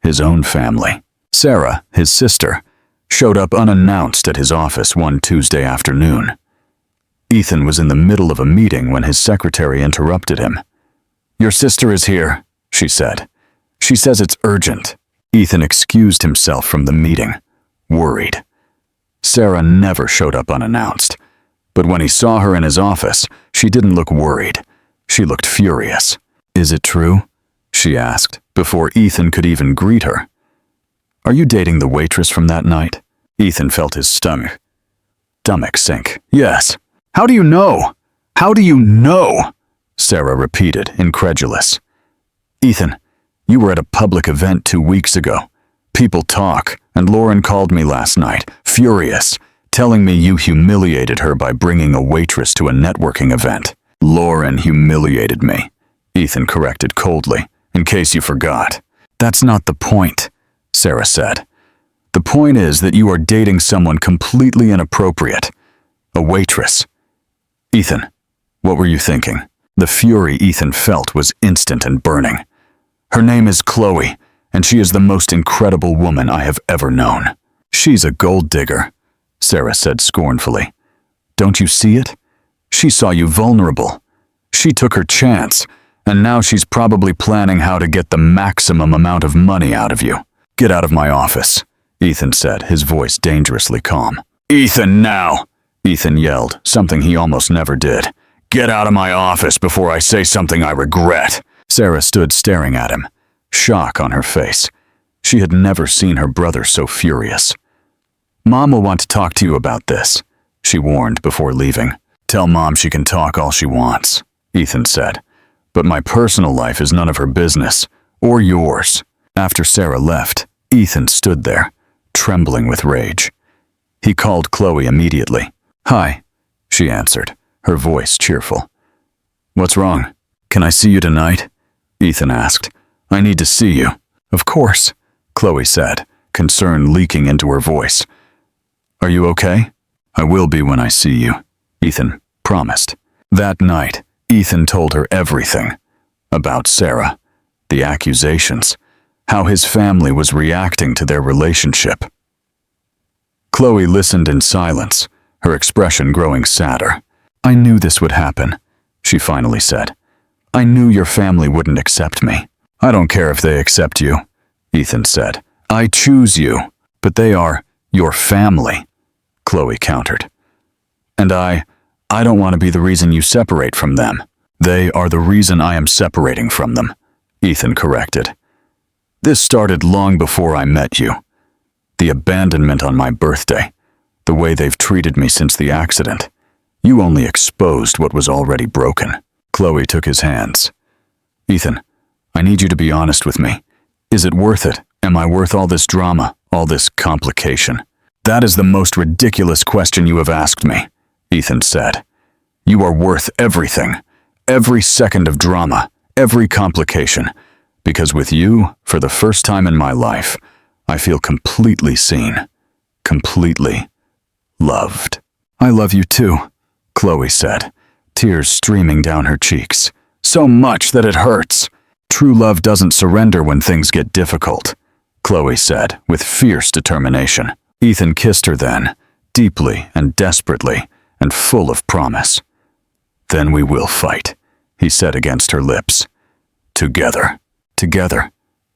His own family. Sarah, his sister, showed up unannounced at his office one Tuesday afternoon. Ethan was in the middle of a meeting when his secretary interrupted him. "Your sister is here," she said. "She says it's urgent." Ethan excused himself from the meeting, worried. Sarah never showed up unannounced, but when he saw her in his office, she didn't look worried. She looked furious. "Is it true?" she asked, before Ethan could even greet her. "Are you dating the waitress from that night?" Ethan felt his stomach sink. "Yes." "How do you know? How do you know?" Sarah repeated, incredulous. "Ethan, you were at a public event 2 weeks ago. People talk, and Lauren called me last night, furious, telling me you humiliated her by bringing a waitress to a networking event." "Lauren humiliated me," Ethan corrected coldly, "in case you forgot." "That's not the point," Sarah said. "The point is that you are dating someone completely inappropriate. A waitress." "Ethan, what were you thinking?" The fury Ethan felt was instant and burning. "Her name is Chloe, and she is the most incredible woman I have ever known." "She's a gold digger," Sarah said scornfully. "Don't you see it? She saw you vulnerable. She took her chance, and now she's probably planning how to get the maximum amount of money out of you." "Get out of my office," Ethan said, his voice dangerously calm. "Ethan, now!" Ethan yelled, something he almost never did. "Get out of my office before I say something I regret." Sarah stood staring at him, shock on her face. She had never seen her brother so furious. "Mom will want to talk to you about this," she warned before leaving. "Tell Mom she can talk all she wants," Ethan said. "But my personal life is none of her business, or yours." After Sarah left, Ethan stood there, trembling with rage. He called Chloe immediately. "Hi," she answered, her voice cheerful. "What's wrong? Can I see you tonight?" Ethan asked. "I need to see you." "Of course," Chloe said, concern leaking into her voice. "Are you okay?" "I will be when I see you," Ethan promised. That night, Ethan told her everything. About Sarah, the accusations, how his family was reacting to their relationship. Chloe listened in silence, her expression growing sadder. "I knew this would happen," she finally said. "I knew your family wouldn't accept me." "I don't care if they accept you," Ethan said. "I choose you, but they are your family," Chloe countered. "And I don't want to be the reason you separate from them." "They are the reason I am separating from them," Ethan corrected. "This started long before I met you. The abandonment on my birthday, the way they've treated me since the accident. You only exposed what was already broken." Chloe took his hands. "Ethan, I need you to be honest with me. Is it worth it? Am I worth all this drama, all this complication?" "That is the most ridiculous question you have asked me," Ethan said. "You are worth everything, every second of drama, every complication, because with you, for the first time in my life, I feel completely seen, completely loved." "I love you too," Chloe said, tears streaming down her cheeks. "So much that it hurts." "True love doesn't surrender when things get difficult," Chloe said with fierce determination. Ethan kissed her then, deeply and desperately, and full of promise. "Then we will fight," he said against her lips. "Together." "Together,"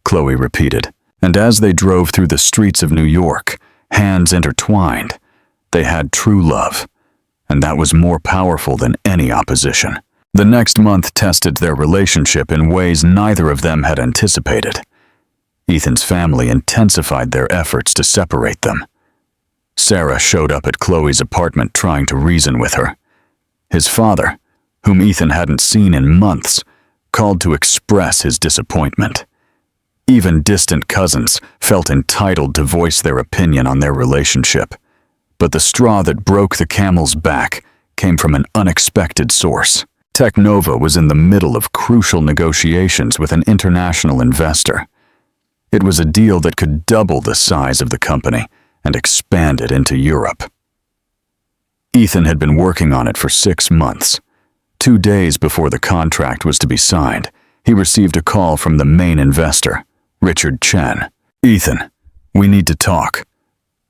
Chloe repeated, and as they drove through the streets of New York, hands intertwined, they had true love, and that was more powerful than any opposition. The next month tested their relationship in ways neither of them had anticipated. Ethan's family intensified their efforts to separate them. Sarah showed up at Chloe's apartment trying to reason with her. His father, whom Ethan hadn't seen in months, called to express his disappointment. Even distant cousins felt entitled to voice their opinion on their relationship. But the straw that broke the camel's back came from an unexpected source. Technova was in the middle of crucial negotiations with an international investor. It was a deal that could double the size of the company and expand it into Europe. Ethan had been working on it for 6 months. 2 days before the contract was to be signed, he received a call from the main investor, Richard Chen. "Ethan, we need to talk,"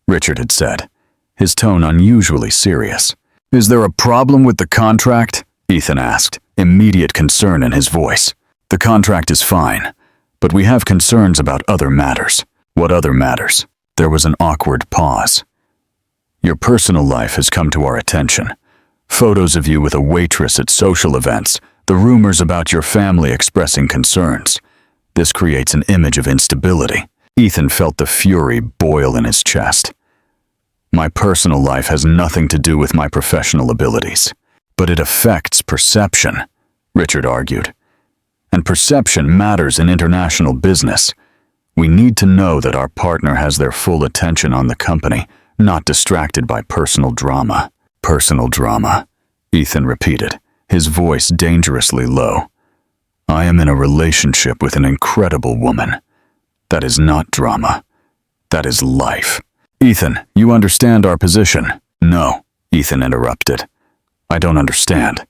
Richard had said, his tone unusually serious. "Is there a problem with the contract?" Ethan asked, immediate concern in his voice. "The contract is fine, but we have concerns about other matters." "What other matters?" There was an awkward pause. "Your personal life has come to our attention. Photos of you with a waitress at social events, the rumors about your family expressing concerns. This creates an image of instability." Ethan felt the fury boil in his chest. "My personal life has nothing to do with my professional abilities. But it affects perception," Richard argued. "And perception matters in international business. We need to know that our partner has their full attention on the company, not distracted by personal drama." "Personal drama," Ethan repeated, his voice dangerously low. "I am in a relationship with an incredible woman. That is not drama. That is life." "Ethan, you understand our position." "No," Ethan interrupted. "I don't understand.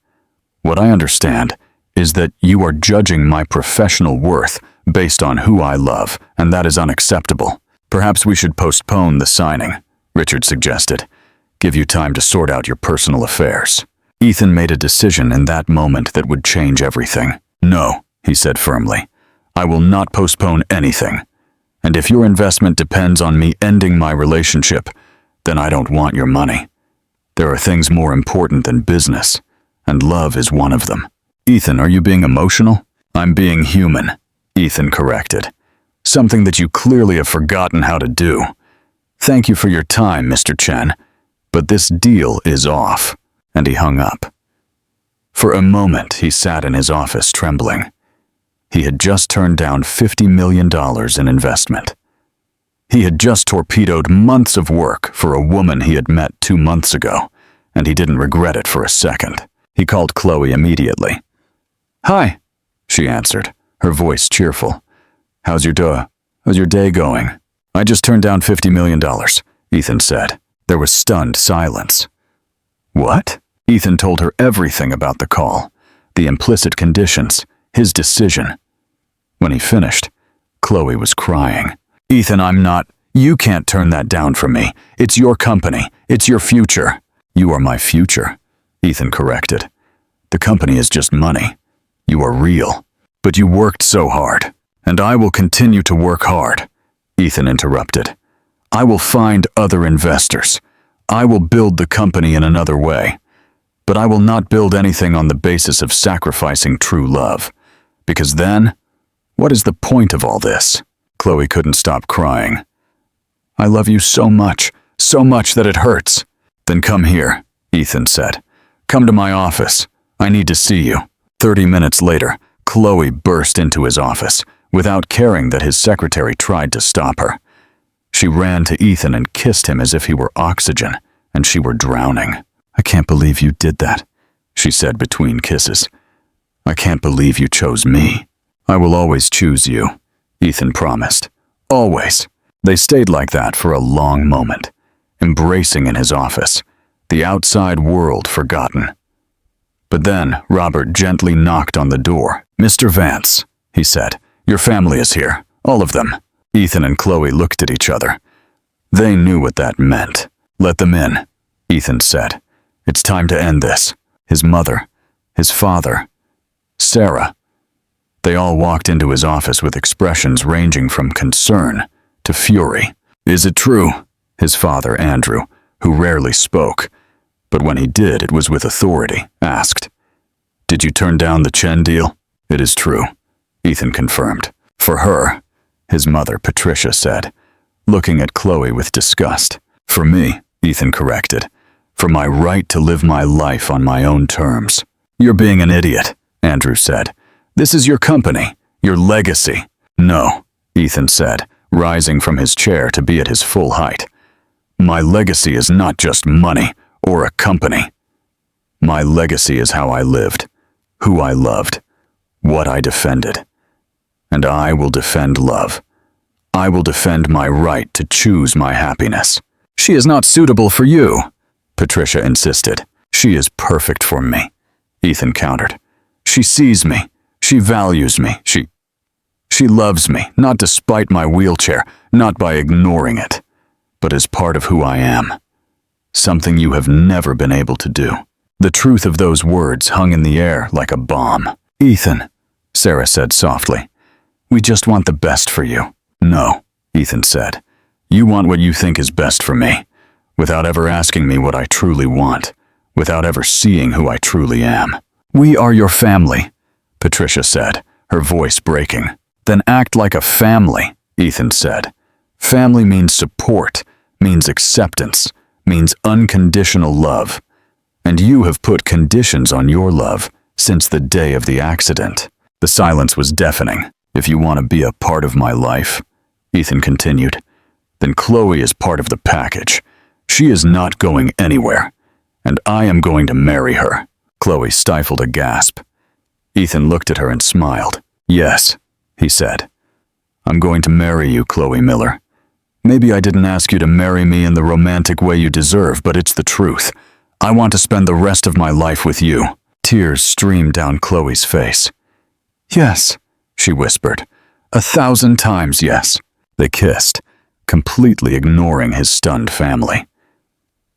What I understand is that you are judging my professional worth based on who I love, and that is unacceptable. Perhaps we should postpone the signing," Richard suggested. "Give you time to sort out your personal affairs." Ethan made a decision in that moment that would change everything. "No," he said firmly. "I will not postpone anything. And if your investment depends on me ending my relationship, then I don't want your money. There are things more important than business, and love is one of them." "Ethan, are you being emotional?" "I'm being human," Ethan corrected. "Something that you clearly have forgotten how to do. Thank you for your time, Mr. Chen, but this deal is off." And he hung up. For a moment, he sat in his office trembling. He had just turned down $50 million in investment. He had just torpedoed months of work for a woman he had met 2 months ago, and he didn't regret it for a second. He called Chloe immediately. "Hi," she answered, her voice cheerful. How's your day going?" "I just turned down $50 million, Ethan said. There was stunned silence. "What?" Ethan told her everything about the call, the implicit conditions, his decision. When he finished, Chloe was crying. "Ethan, you can't turn that down from me. It's your company. It's your future." "You are my future," Ethan corrected. "The company is just money. You are real. But you worked so hard. And I will continue to work hard," Ethan interrupted. "I will find other investors. I will build the company in another way. But I will not build anything on the basis of sacrificing true love. Because then, what is the point of all this?" Chloe couldn't stop crying. "I love you so much that it hurts." "Then come here," Ethan said. "Come to my office. I need to see you." 30 minutes later, Chloe burst into his office, without caring that his secretary tried to stop her. She ran to Ethan and kissed him as if he were oxygen, and she were drowning. "I can't believe you did that," she said between kisses. "I can't believe you chose me." "I will always choose you," Ethan promised. "Always." They stayed like that for a long moment, embracing in his office, the outside world forgotten. But then Robert gently knocked on the door. "Mr. Vance," he said, "your family is here, all of them." Ethan and Chloe looked at each other. They knew what that meant. "Let them in," Ethan said. "It's time to end this." His mother, his father, Sarah. They all walked into his office with expressions ranging from concern to fury. "Is it true?" His father, Andrew, who rarely spoke, but when he did, it was with authority, asked. "Did you turn down the Chen deal?" "It is true," Ethan confirmed. "For her," his mother, Patricia, said, looking at Chloe with disgust. "For me," Ethan corrected. "For my right to live my life on my own terms." "You're being an idiot," Andrew said. "This is your company, your legacy." "No," Ethan said, rising from his chair to be at his full height. My legacy is not just money or a company. My legacy is how I lived, who I loved, what I defended. And I will defend love. I will defend my right to choose my happiness. She is not suitable for you, Patricia insisted. She is perfect for me, Ethan countered. She sees me. She values me. She loves me, not despite my wheelchair, not by ignoring it, but as part of who I am. Something you have never been able to do. The truth of those words hung in the air like a bomb. Ethan, Sarah said softly, we just want the best for you. No, Ethan said. You want what you think is best for me, without ever asking me what I truly want, without ever seeing who I truly am. We are your family, Patricia said, her voice breaking. Then act like a family, Ethan said. Family means support, means acceptance, means unconditional love. And you have put conditions on your love since the day of the accident. The silence was deafening. If you want to be a part of my life, Ethan continued, then Chloe is part of the package. She is not going anywhere, and I am going to marry her. Chloe stifled a gasp. Ethan looked at her and smiled. Yes, he said. I'm going to marry you, Chloe Miller. Maybe I didn't ask you to marry me in the romantic way you deserve, but it's the truth. I want to spend the rest of my life with you. Tears streamed down Chloe's face. Yes, she whispered. 1,000 times yes. They kissed, completely ignoring his stunned family.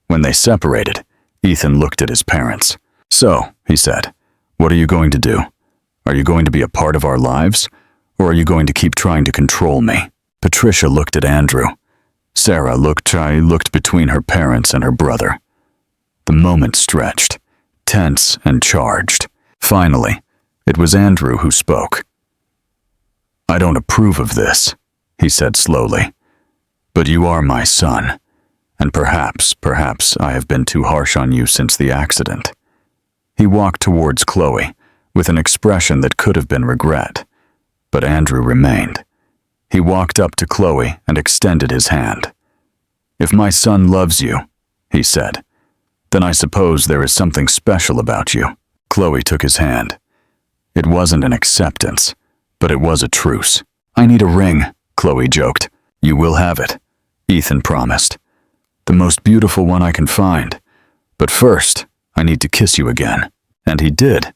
When they separated, Ethan looked at his parents. So, he said, what are you going to do? Are you going to be a part of our lives? Or are you going to keep trying to control me? Patricia looked at Andrew. Sarah looked between her parents and her brother. The moment stretched, tense and charged. Finally, it was Andrew who spoke. I don't approve of this, he said slowly. But you are my son, and perhaps I have been too harsh on you since the accident. He walked towards Chloe, with an expression that could have been regret. But Andrew remained. He walked up to Chloe and extended his hand. If my son loves you, he said, then I suppose there is something special about you. Chloe took his hand. It wasn't an acceptance, but it was a truce. I need a ring, Chloe joked. You will have it, Ethan promised. The most beautiful one I can find. But first, I need to kiss you again. And he did,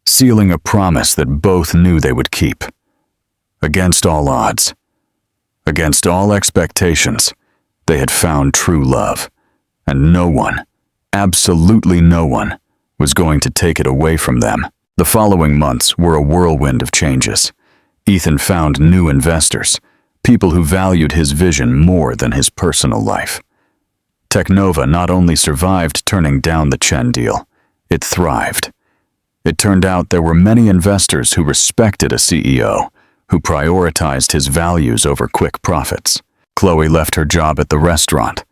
sealing a promise that both knew they would keep. Against all odds, against all expectations, they had found true love, and no one, absolutely no one, was going to take it away from them. The following months were a whirlwind of changes. Ethan found new investors, people who valued his vision more than his personal life. Technova not only survived turning down the Chen deal, it thrived. It turned out there were many investors who respected a CEO, who prioritized his values over quick profits. Chloe left her job at the restaurant,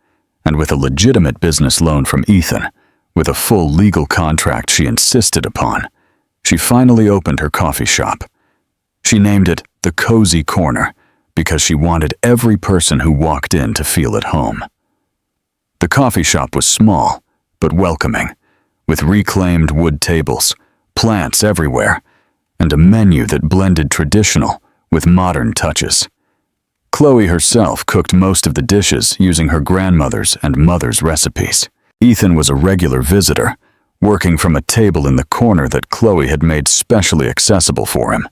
and with a legitimate business loan from Ethan, with a full legal contract she insisted upon, she finally opened her coffee shop. She named it the Cozy Corner because she wanted every person who walked in to feel at home. The coffee shop was small, but welcoming, with reclaimed wood tables, plants everywhere, and a menu that blended traditional with modern touches. Chloe herself cooked most of the dishes using her grandmother's and mother's recipes. Ethan was a regular visitor, working from a table in the corner that Chloe had made specially accessible for him.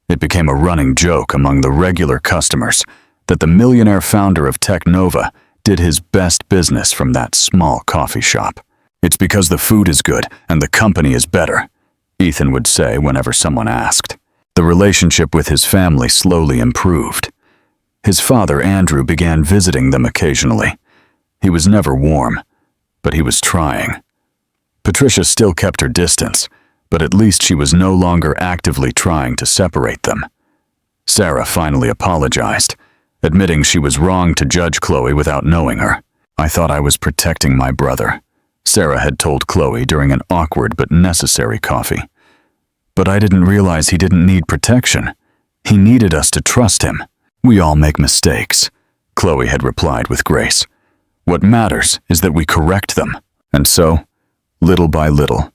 It became a running joke among the regular customers that the millionaire founder of Technova did his best business from that small coffee shop. It's because the food is good and the company is better, Ethan would say whenever someone asked. The relationship with his family slowly improved. His father, Andrew, began visiting them occasionally. He was never warm, but he was trying. Patricia still kept her distance, but at least she was no longer actively trying to separate them. Sarah finally apologized, admitting she was wrong to judge Chloe without knowing her. I thought I was protecting my brother, Sarah had told Chloe during an awkward but necessary coffee. But I didn't realize he didn't need protection. He needed us to trust him. We all make mistakes, Chloe had replied with grace. What matters is that we correct them. And so, little by little,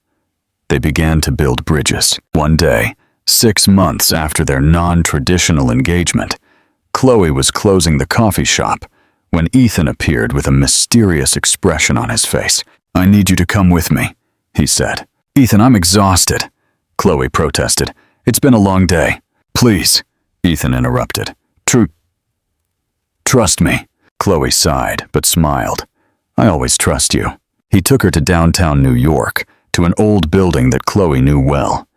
they began to build bridges. One day, 6 months after their non-traditional engagement, Chloe was closing the coffee shop when Ethan appeared with a mysterious expression on his face. "I need you to come with me," he said. "Ethan, I'm exhausted," Chloe protested. "It's been a long day." "Please," Ethan interrupted. Trust me." Chloe sighed, but smiled. "I always trust you." He took her to downtown New York, to an old building that Chloe knew well.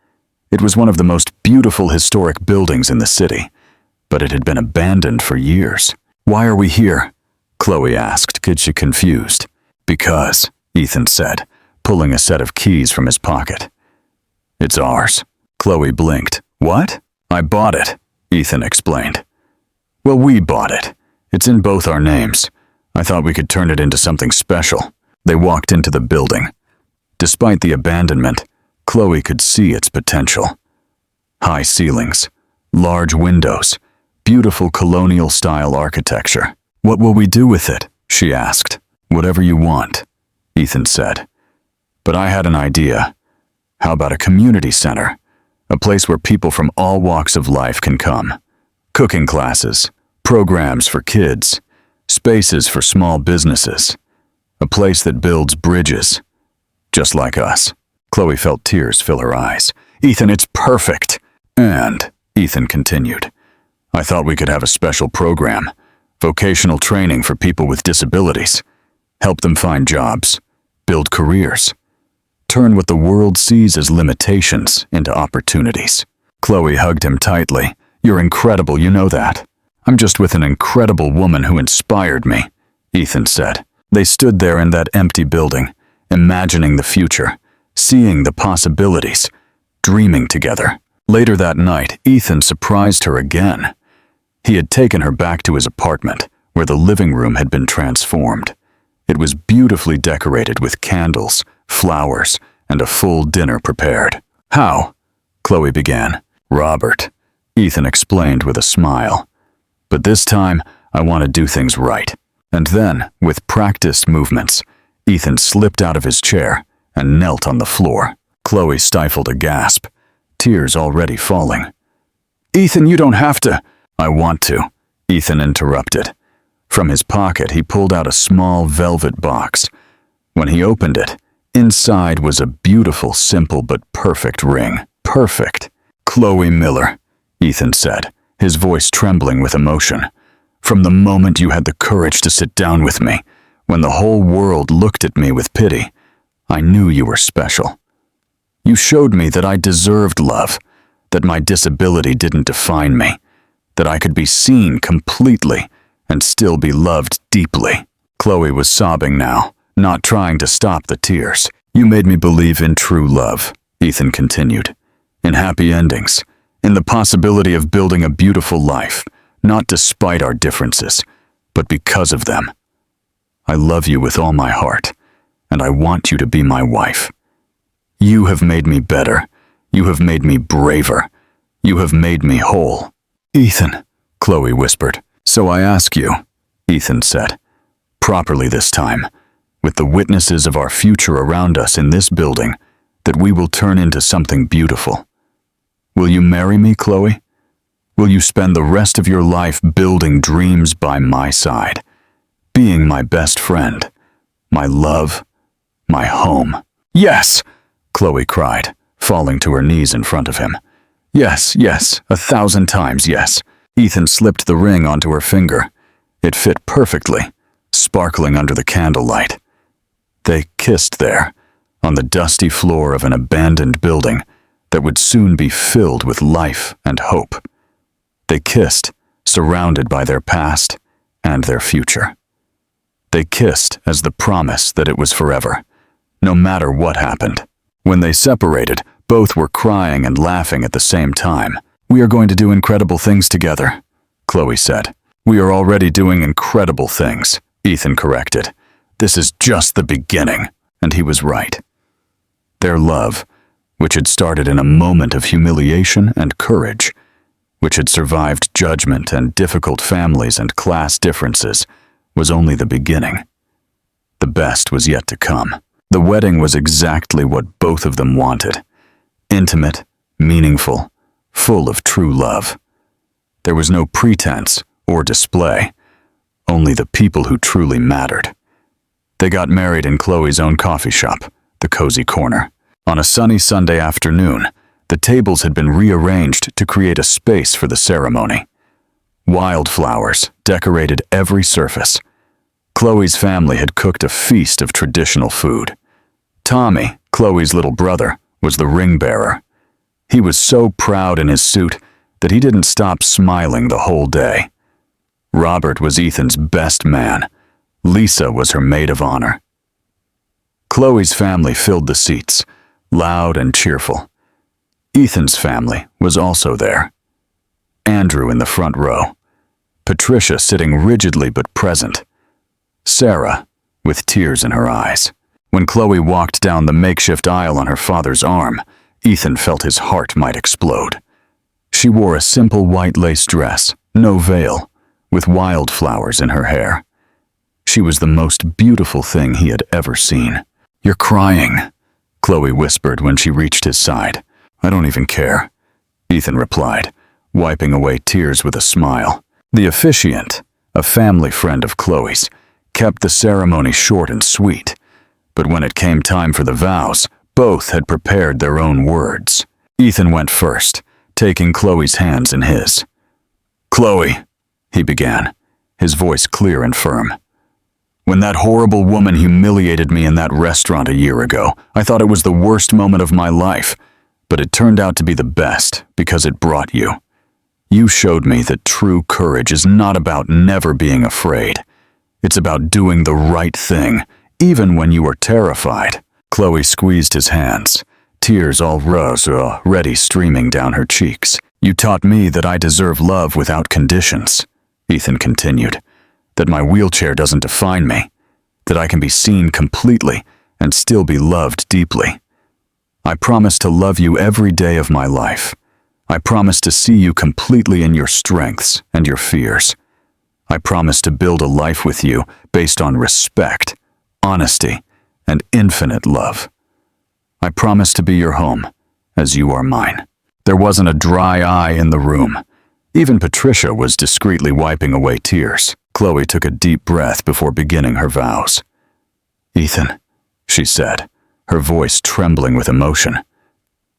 It was one of the most beautiful historic buildings in the city, but it had been abandoned for years. "Why are we here?" Chloe asked, confused. "Because," Ethan said, pulling a set of keys from his pocket. "It's ours." Chloe blinked. "What?" "I bought it," Ethan explained. "Well, we bought it. It's in both our names. I thought we could turn it into something special." They walked into the building. Despite the abandonment, Chloe could see its potential. High ceilings, large windows, beautiful colonial-style architecture. "What will we do with it?" she asked. "Whatever you want," Ethan said. "But I had an idea. How about a community center? A place where people from all walks of life can come. Cooking classes, programs for kids, spaces for small businesses. A place that builds bridges, just like us." Chloe felt tears fill her eyes. "Ethan, it's perfect." "And," Ethan continued, "I thought we could have a special program, vocational training for people with disabilities. Help them find jobs, build careers, turn what the world sees as limitations into opportunities." Chloe hugged him tightly. "You're incredible, you know that." "I'm just with an incredible woman who inspired me," Ethan said. They stood there in that empty building, imagining the future, seeing the possibilities, dreaming together. Later that night, Ethan surprised her again. He had taken her back to his apartment, where the living room had been transformed. It was beautifully decorated with candles, flowers, and a full dinner prepared. "How?" Chloe began. "Robert," Ethan explained with a smile. "But this time, I want to do things right." And then, with practiced movements, Ethan slipped out of his chair and knelt on the floor. Chloe stifled a gasp, tears already falling. "Ethan, you don't have to." "I want to," Ethan interrupted. From his pocket, he pulled out a small velvet box. When he opened it, inside was a beautiful, simple but perfect ring. "Perfect." "Chloe Miller," Ethan said, his voice trembling with emotion. "From the moment you had the courage to sit down with me, when the whole world looked at me with pity, I knew you were special. You showed me that I deserved love, that my disability didn't define me, that I could be seen completely and still be loved deeply." Chloe was sobbing now, not trying to stop the tears. "You made me believe in true love," Ethan continued, "in happy endings, in the possibility of building a beautiful life, not despite our differences, but because of them. I love you with all my heart, and I want you to be my wife. You have made me better. You have made me braver. You have made me whole." "Ethan," Chloe whispered. "So I ask you," Ethan said, "properly this time, with the witnesses of our future around us in this building, that we will turn into something beautiful. Will you marry me, Chloe? Will you spend the rest of your life building dreams by my side, being my best friend, my love, my home?" "Yes!" Chloe cried, falling to her knees in front of him. "Yes, yes, 1,000 times yes." Ethan slipped the ring onto her finger. It fit perfectly, sparkling under the candlelight. They kissed there, on the dusty floor of an abandoned building that would soon be filled with life and hope. They kissed, surrounded by their past and their future. They kissed as the promise that it was forever, no matter what happened. When they separated, both were crying and laughing at the same time. "We are going to do incredible things together," Chloe said. "We are already doing incredible things," Ethan corrected. "This is just the beginning," and he was right. Their love, which had started in a moment of humiliation and courage, which had survived judgment and difficult families and class differences, was only the beginning. The best was yet to come. The wedding was exactly what both of them wanted. Intimate, meaningful, full of true love. There was no pretense or display, only the people who truly mattered. They got married in Chloe's own coffee shop, the Cozy Corner. On a sunny Sunday afternoon, the tables had been rearranged to create a space for the ceremony. Wildflowers decorated every surface. Chloe's family had cooked a feast of traditional food. Tommy, Chloe's little brother, was the ring bearer. He was so proud in his suit that he didn't stop smiling the whole day. Robert was Ethan's best man. Lisa was her maid of honor. Chloe's family filled the seats, loud and cheerful. Ethan's family was also there. Andrew in the front row. Patricia sitting rigidly but present. Sarah, with tears in her eyes. When Chloe walked down the makeshift aisle on her father's arm, Ethan felt his heart might explode. She wore a simple white lace dress, no veil, with wildflowers in her hair. She was the most beautiful thing he had ever seen. "You're crying," Chloe whispered when she reached his side. "I don't even care," Ethan replied, wiping away tears with a smile. The officiant, a family friend of Chloe's, kept the ceremony short and sweet, but when it came time for the vows, both had prepared their own words. Ethan went first, taking Chloe's hands in his. "Chloe," he began, his voice clear and firm. "When that horrible woman humiliated me in that restaurant a year ago, I thought it was the worst moment of my life, but it turned out to be the best because it brought you. You showed me that true courage is not about never being afraid. It's about doing the right thing, even when you are terrified." Chloe squeezed his hands, tears all rose already streaming down her cheeks. "You taught me that I deserve love without conditions," Ethan continued, "that my wheelchair doesn't define me, that I can be seen completely and still be loved deeply. I promise to love you every day of my life. I promise to see you completely in your strengths and your fears. I promise to build a life with you based on respect, honesty, and infinite love. I promise to be your home, as you are mine." There wasn't a dry eye in the room. Even Patricia was discreetly wiping away tears. Chloe took a deep breath before beginning her vows. "Ethan," she said, her voice trembling with emotion.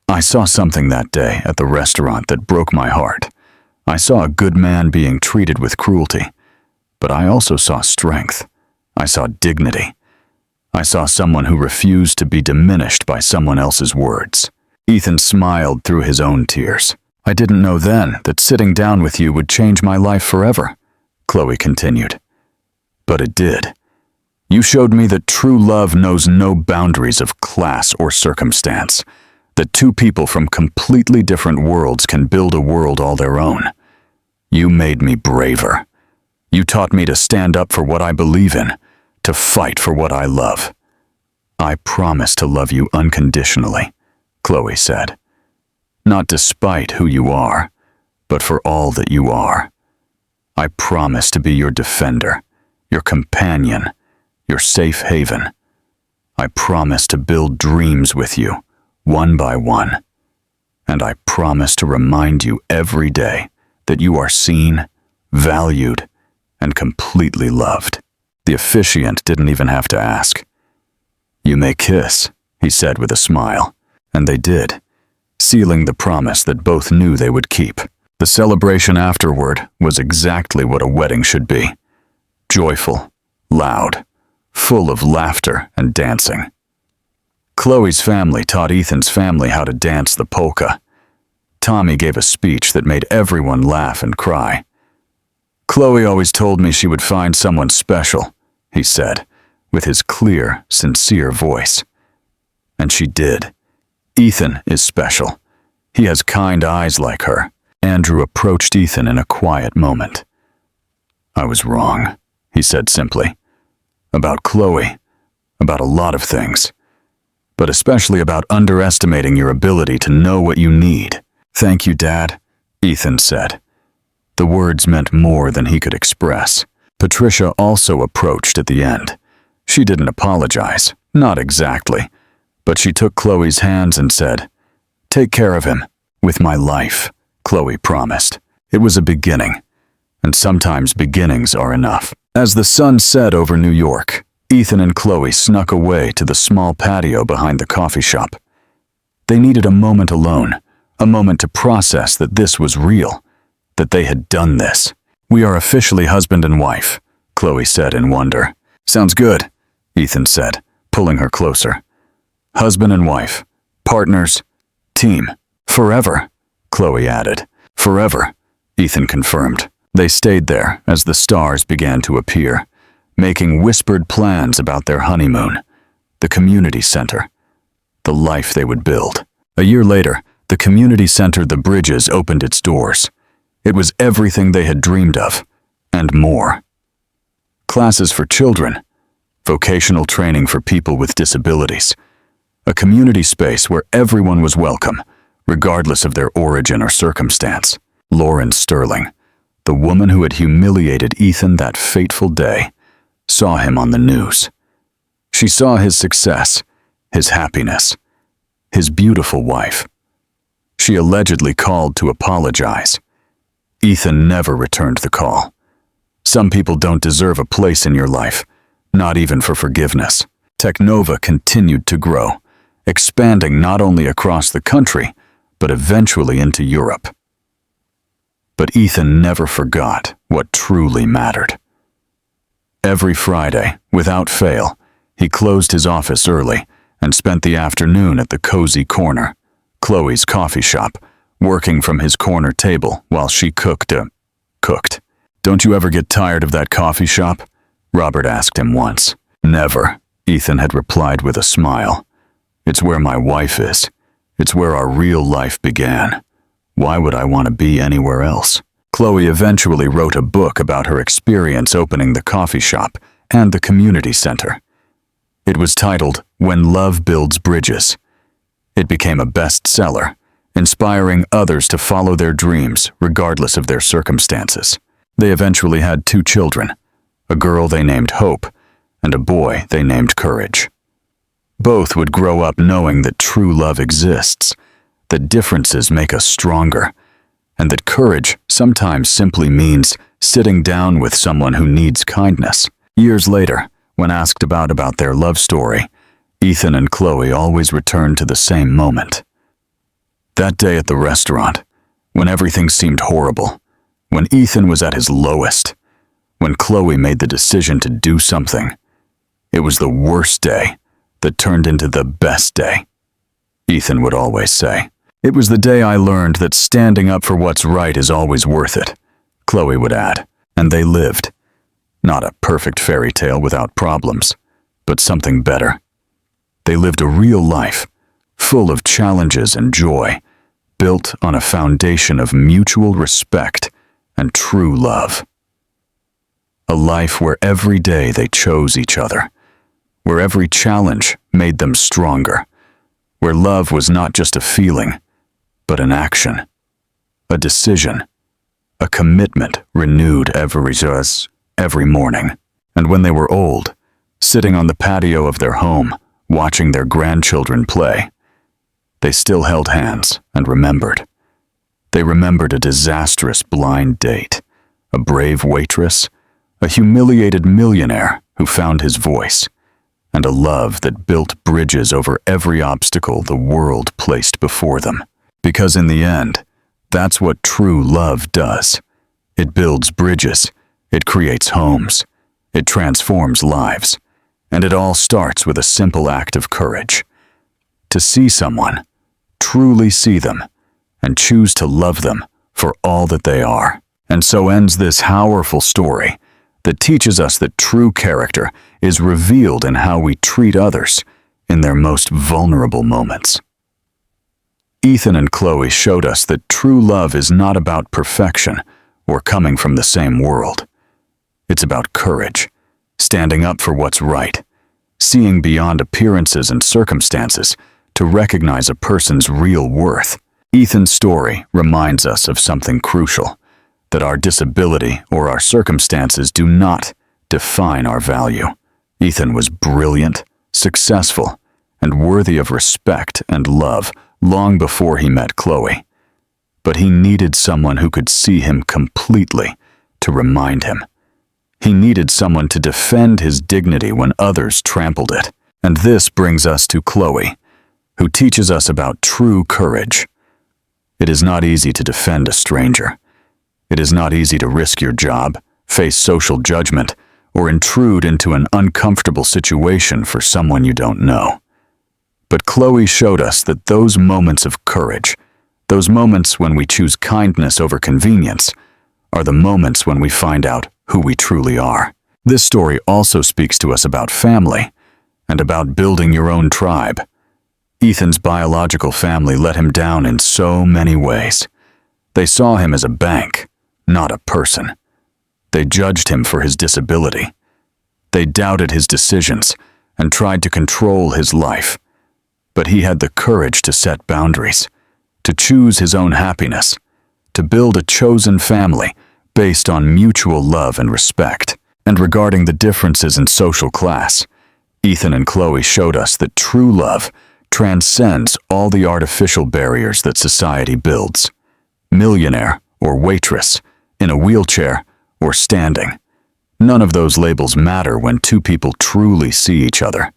"I saw something that day at the restaurant that broke my heart. I saw a good man being treated with cruelty, but I also saw strength. I saw dignity. I saw someone who refused to be diminished by someone else's words." Ethan smiled through his own tears. "I didn't know then that sitting down with you would change my life forever," Chloe continued. "But it did. You showed me that true love knows no boundaries of class or circumstance, that two people from completely different worlds can build a world all their own. You made me braver. You taught me to stand up for what I believe in, to fight for what I love. I promise to love you unconditionally," Chloe said. "Not despite who you are, but for all that you are. I promise to be your defender, your companion, your safe haven. I promise to build dreams with you, one by one. And I promise to remind you every day that you are seen, valued, and completely loved." The officiant didn't even have to ask. "You may kiss," he said with a smile, and they did, sealing the promise that both knew they would keep. The celebration afterward was exactly what a wedding should be. Joyful, loud, full of laughter and dancing. Chloe's family taught Ethan's family how to dance the polka. Tommy gave a speech that made everyone laugh and cry. "Chloe always told me she would find someone special," he said, with his clear, sincere voice. And she did. Ethan is special. He has kind eyes like her. Andrew approached Ethan in a quiet moment. "I was wrong," he said simply. "About Chloe, about a lot of things, but especially about underestimating your ability to know what you need." "Thank you, Dad," Ethan said. The words meant more than he could express. Patricia also approached at the end. She didn't apologize, not exactly, but she took Chloe's hands and said, "Take care of him, with my life," Chloe promised. It was a beginning, and sometimes beginnings are enough. As the sun set over New York, Ethan and Chloe snuck away to the small patio behind the coffee shop. They needed a moment alone, a moment to process that this was real, that they had done this. "We are officially husband and wife," Chloe said in wonder. "Sounds good," Ethan said, pulling her closer. "Husband and wife, partners, team, forever," Chloe added. "Forever," Ethan confirmed. They stayed there as the stars began to appear, making whispered plans about their honeymoon, the community center, the life they would build. A year later, the community center The Bridges opened its doors. It was everything they had dreamed of, and more. Classes for children, vocational training for people with disabilities, a community space where everyone was welcome, regardless of their origin or circumstance. Lauren Sterling, the woman who had humiliated Ethan that fateful day, saw him on the news. She saw his success, his happiness, his beautiful wife. She allegedly called to apologize. Ethan never returned the call. Some people don't deserve a place in your life, not even for forgiveness. Technova continued to grow, expanding not only across the country, but eventually into Europe. But Ethan never forgot what truly mattered. Every Friday, without fail, he closed his office early and spent the afternoon at the Cozy Corner, Chloe's coffee shop, working from his corner table while she cooked. "Don't you ever get tired of that coffee shop?" Robert asked him once. "Never," Ethan had replied with a smile. "It's where my wife is. It's where our real life began. Why would I want to be anywhere else?" Chloe eventually wrote a book about her experience opening the coffee shop and the community center. It was titled When Love Builds Bridges. It became a bestseller, inspiring others to follow their dreams regardless of their circumstances. They eventually had 2 children, a girl they named Hope and a boy they named Courage. Both would grow up knowing that true love exists, that differences make us stronger, and that courage sometimes simply means sitting down with someone who needs kindness. Years later, when asked about their love story, Ethan and Chloe always returned to the same moment. That day at the restaurant, when everything seemed horrible, when Ethan was at his lowest, when Chloe made the decision to do something, it was the worst day that turned into the best day. Ethan would always say, "It was the day I learned that standing up for what's right is always worth it," Chloe would add, and they lived. Not a perfect fairy tale without problems, but something better. They lived a real life, full of challenges and joy, built on a foundation of mutual respect and true love. A life where every day they chose each other, where every challenge made them stronger, where love was not just a feeling, but an action, a decision, a commitment renewed every morning. And when they were old, sitting on the patio of their home, watching their grandchildren play, they still held hands and remembered. They remembered a disastrous blind date, a brave waitress, a humiliated millionaire who found his voice, and a love that built bridges over every obstacle the world placed before them. Because in the end, that's what true love does. It builds bridges, it creates homes, it transforms lives, and it all starts with a simple act of courage. To see someone, truly see them, and choose to love them for all that they are. And so ends this powerful story that teaches us that true character is revealed in how we treat others in their most vulnerable moments. Ethan and Chloe showed us that true love is not about perfection or coming from the same world. It's about courage, standing up for what's right, seeing beyond appearances and circumstances to recognize a person's real worth. Ethan's story reminds us of something crucial, that our disability or our circumstances do not define our value. Ethan was brilliant, successful, and worthy of respect and love long before he met Chloe. But he needed someone who could see him completely to remind him. He needed someone to defend his dignity when others trampled it. And this brings us to Chloe, who teaches us about true courage. It is not easy to defend a stranger. It is not easy to risk your job, face social judgment, or intrude into an uncomfortable situation for someone you don't know. But Chloe showed us that those moments of courage, those moments when we choose kindness over convenience, are the moments when we find out who we truly are. This story also speaks to us about family and about building your own tribe. Ethan's biological family let him down in so many ways. They saw him as a bank, not a person. They judged him for his disability. They doubted his decisions and tried to control his life. But he had the courage to set boundaries, to choose his own happiness, to build a chosen family based on mutual love and respect. And regarding the differences in social class, Ethan and Chloe showed us that true love transcends all the artificial barriers that society builds. Millionaire or waitress, in a wheelchair or standing. None of those labels matter when two people truly see each other,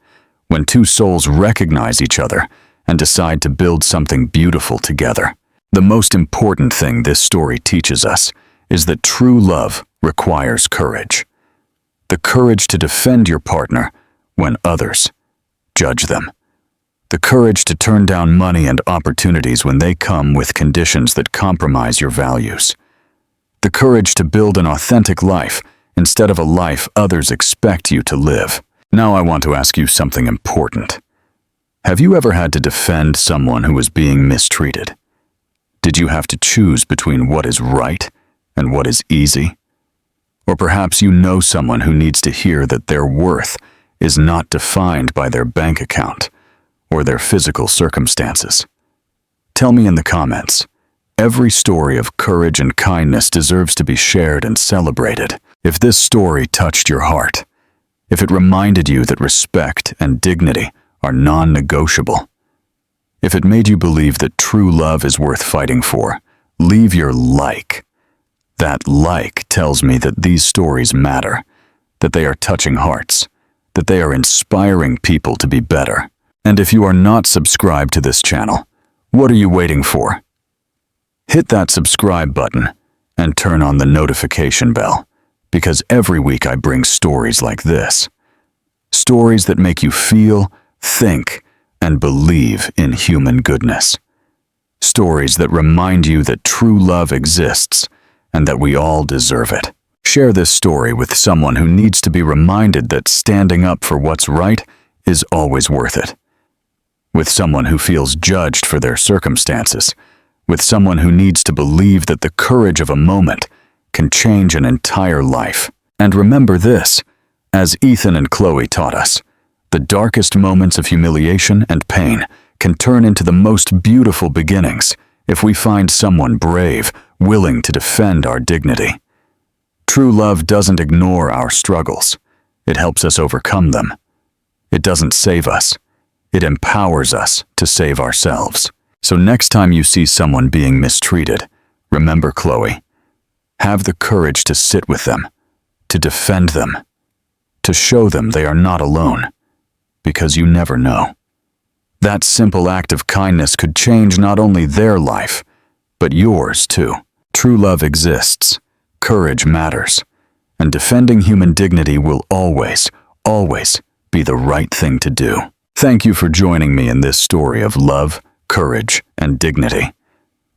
when two souls recognize each other and decide to build something beautiful together. The most important thing this story teaches us is that true love requires courage. The courage to defend your partner when others judge them. The courage to turn down money and opportunities when they come with conditions that compromise your values. The courage to build an authentic life instead of a life others expect you to live. Now I want to ask you something important. Have you ever had to defend someone who was being mistreated? Did you have to choose between what is right and what is easy? Or perhaps you know someone who needs to hear that their worth is not defined by their bank account or their physical circumstances. Tell me in the comments. Every story of courage and kindness deserves to be shared and celebrated. If this story touched your heart, if it reminded you that respect and dignity are non-negotiable, if it made you believe that true love is worth fighting for, leave your like. That like tells me that these stories matter, that they are touching hearts, that they are inspiring people to be better. And if you are not subscribed to this channel, what are you waiting for? Hit that subscribe button and turn on the notification bell, because every week I bring stories like this. Stories that make you feel, think, and believe in human goodness. Stories that remind you that true love exists and that we all deserve it. Share this story with someone who needs to be reminded that standing up for what's right is always worth it. With someone who feels judged for their circumstances. With someone who needs to believe that the courage of a moment can change an entire life. And remember this, as Ethan and Chloe taught us, the darkest moments of humiliation and pain can turn into the most beautiful beginnings if we find someone brave, willing to defend our dignity. True love doesn't ignore our struggles. It helps us overcome them. It doesn't save us. It empowers us to save ourselves. So next time you see someone being mistreated, remember Chloe. Have the courage to sit with them, to defend them, to show them they are not alone, because you never know. That simple act of kindness could change not only their life, but yours too. True love exists, courage matters, and defending human dignity will always, always be the right thing to do. Thank you for joining me in this story of love, courage, and dignity.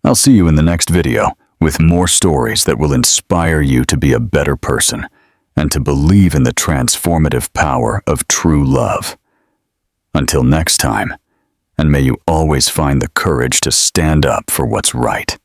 I'll see you in the next video with more stories that will inspire you to be a better person and to believe in the transformative power of true love. Until next time, and may you always find the courage to stand up for what's right.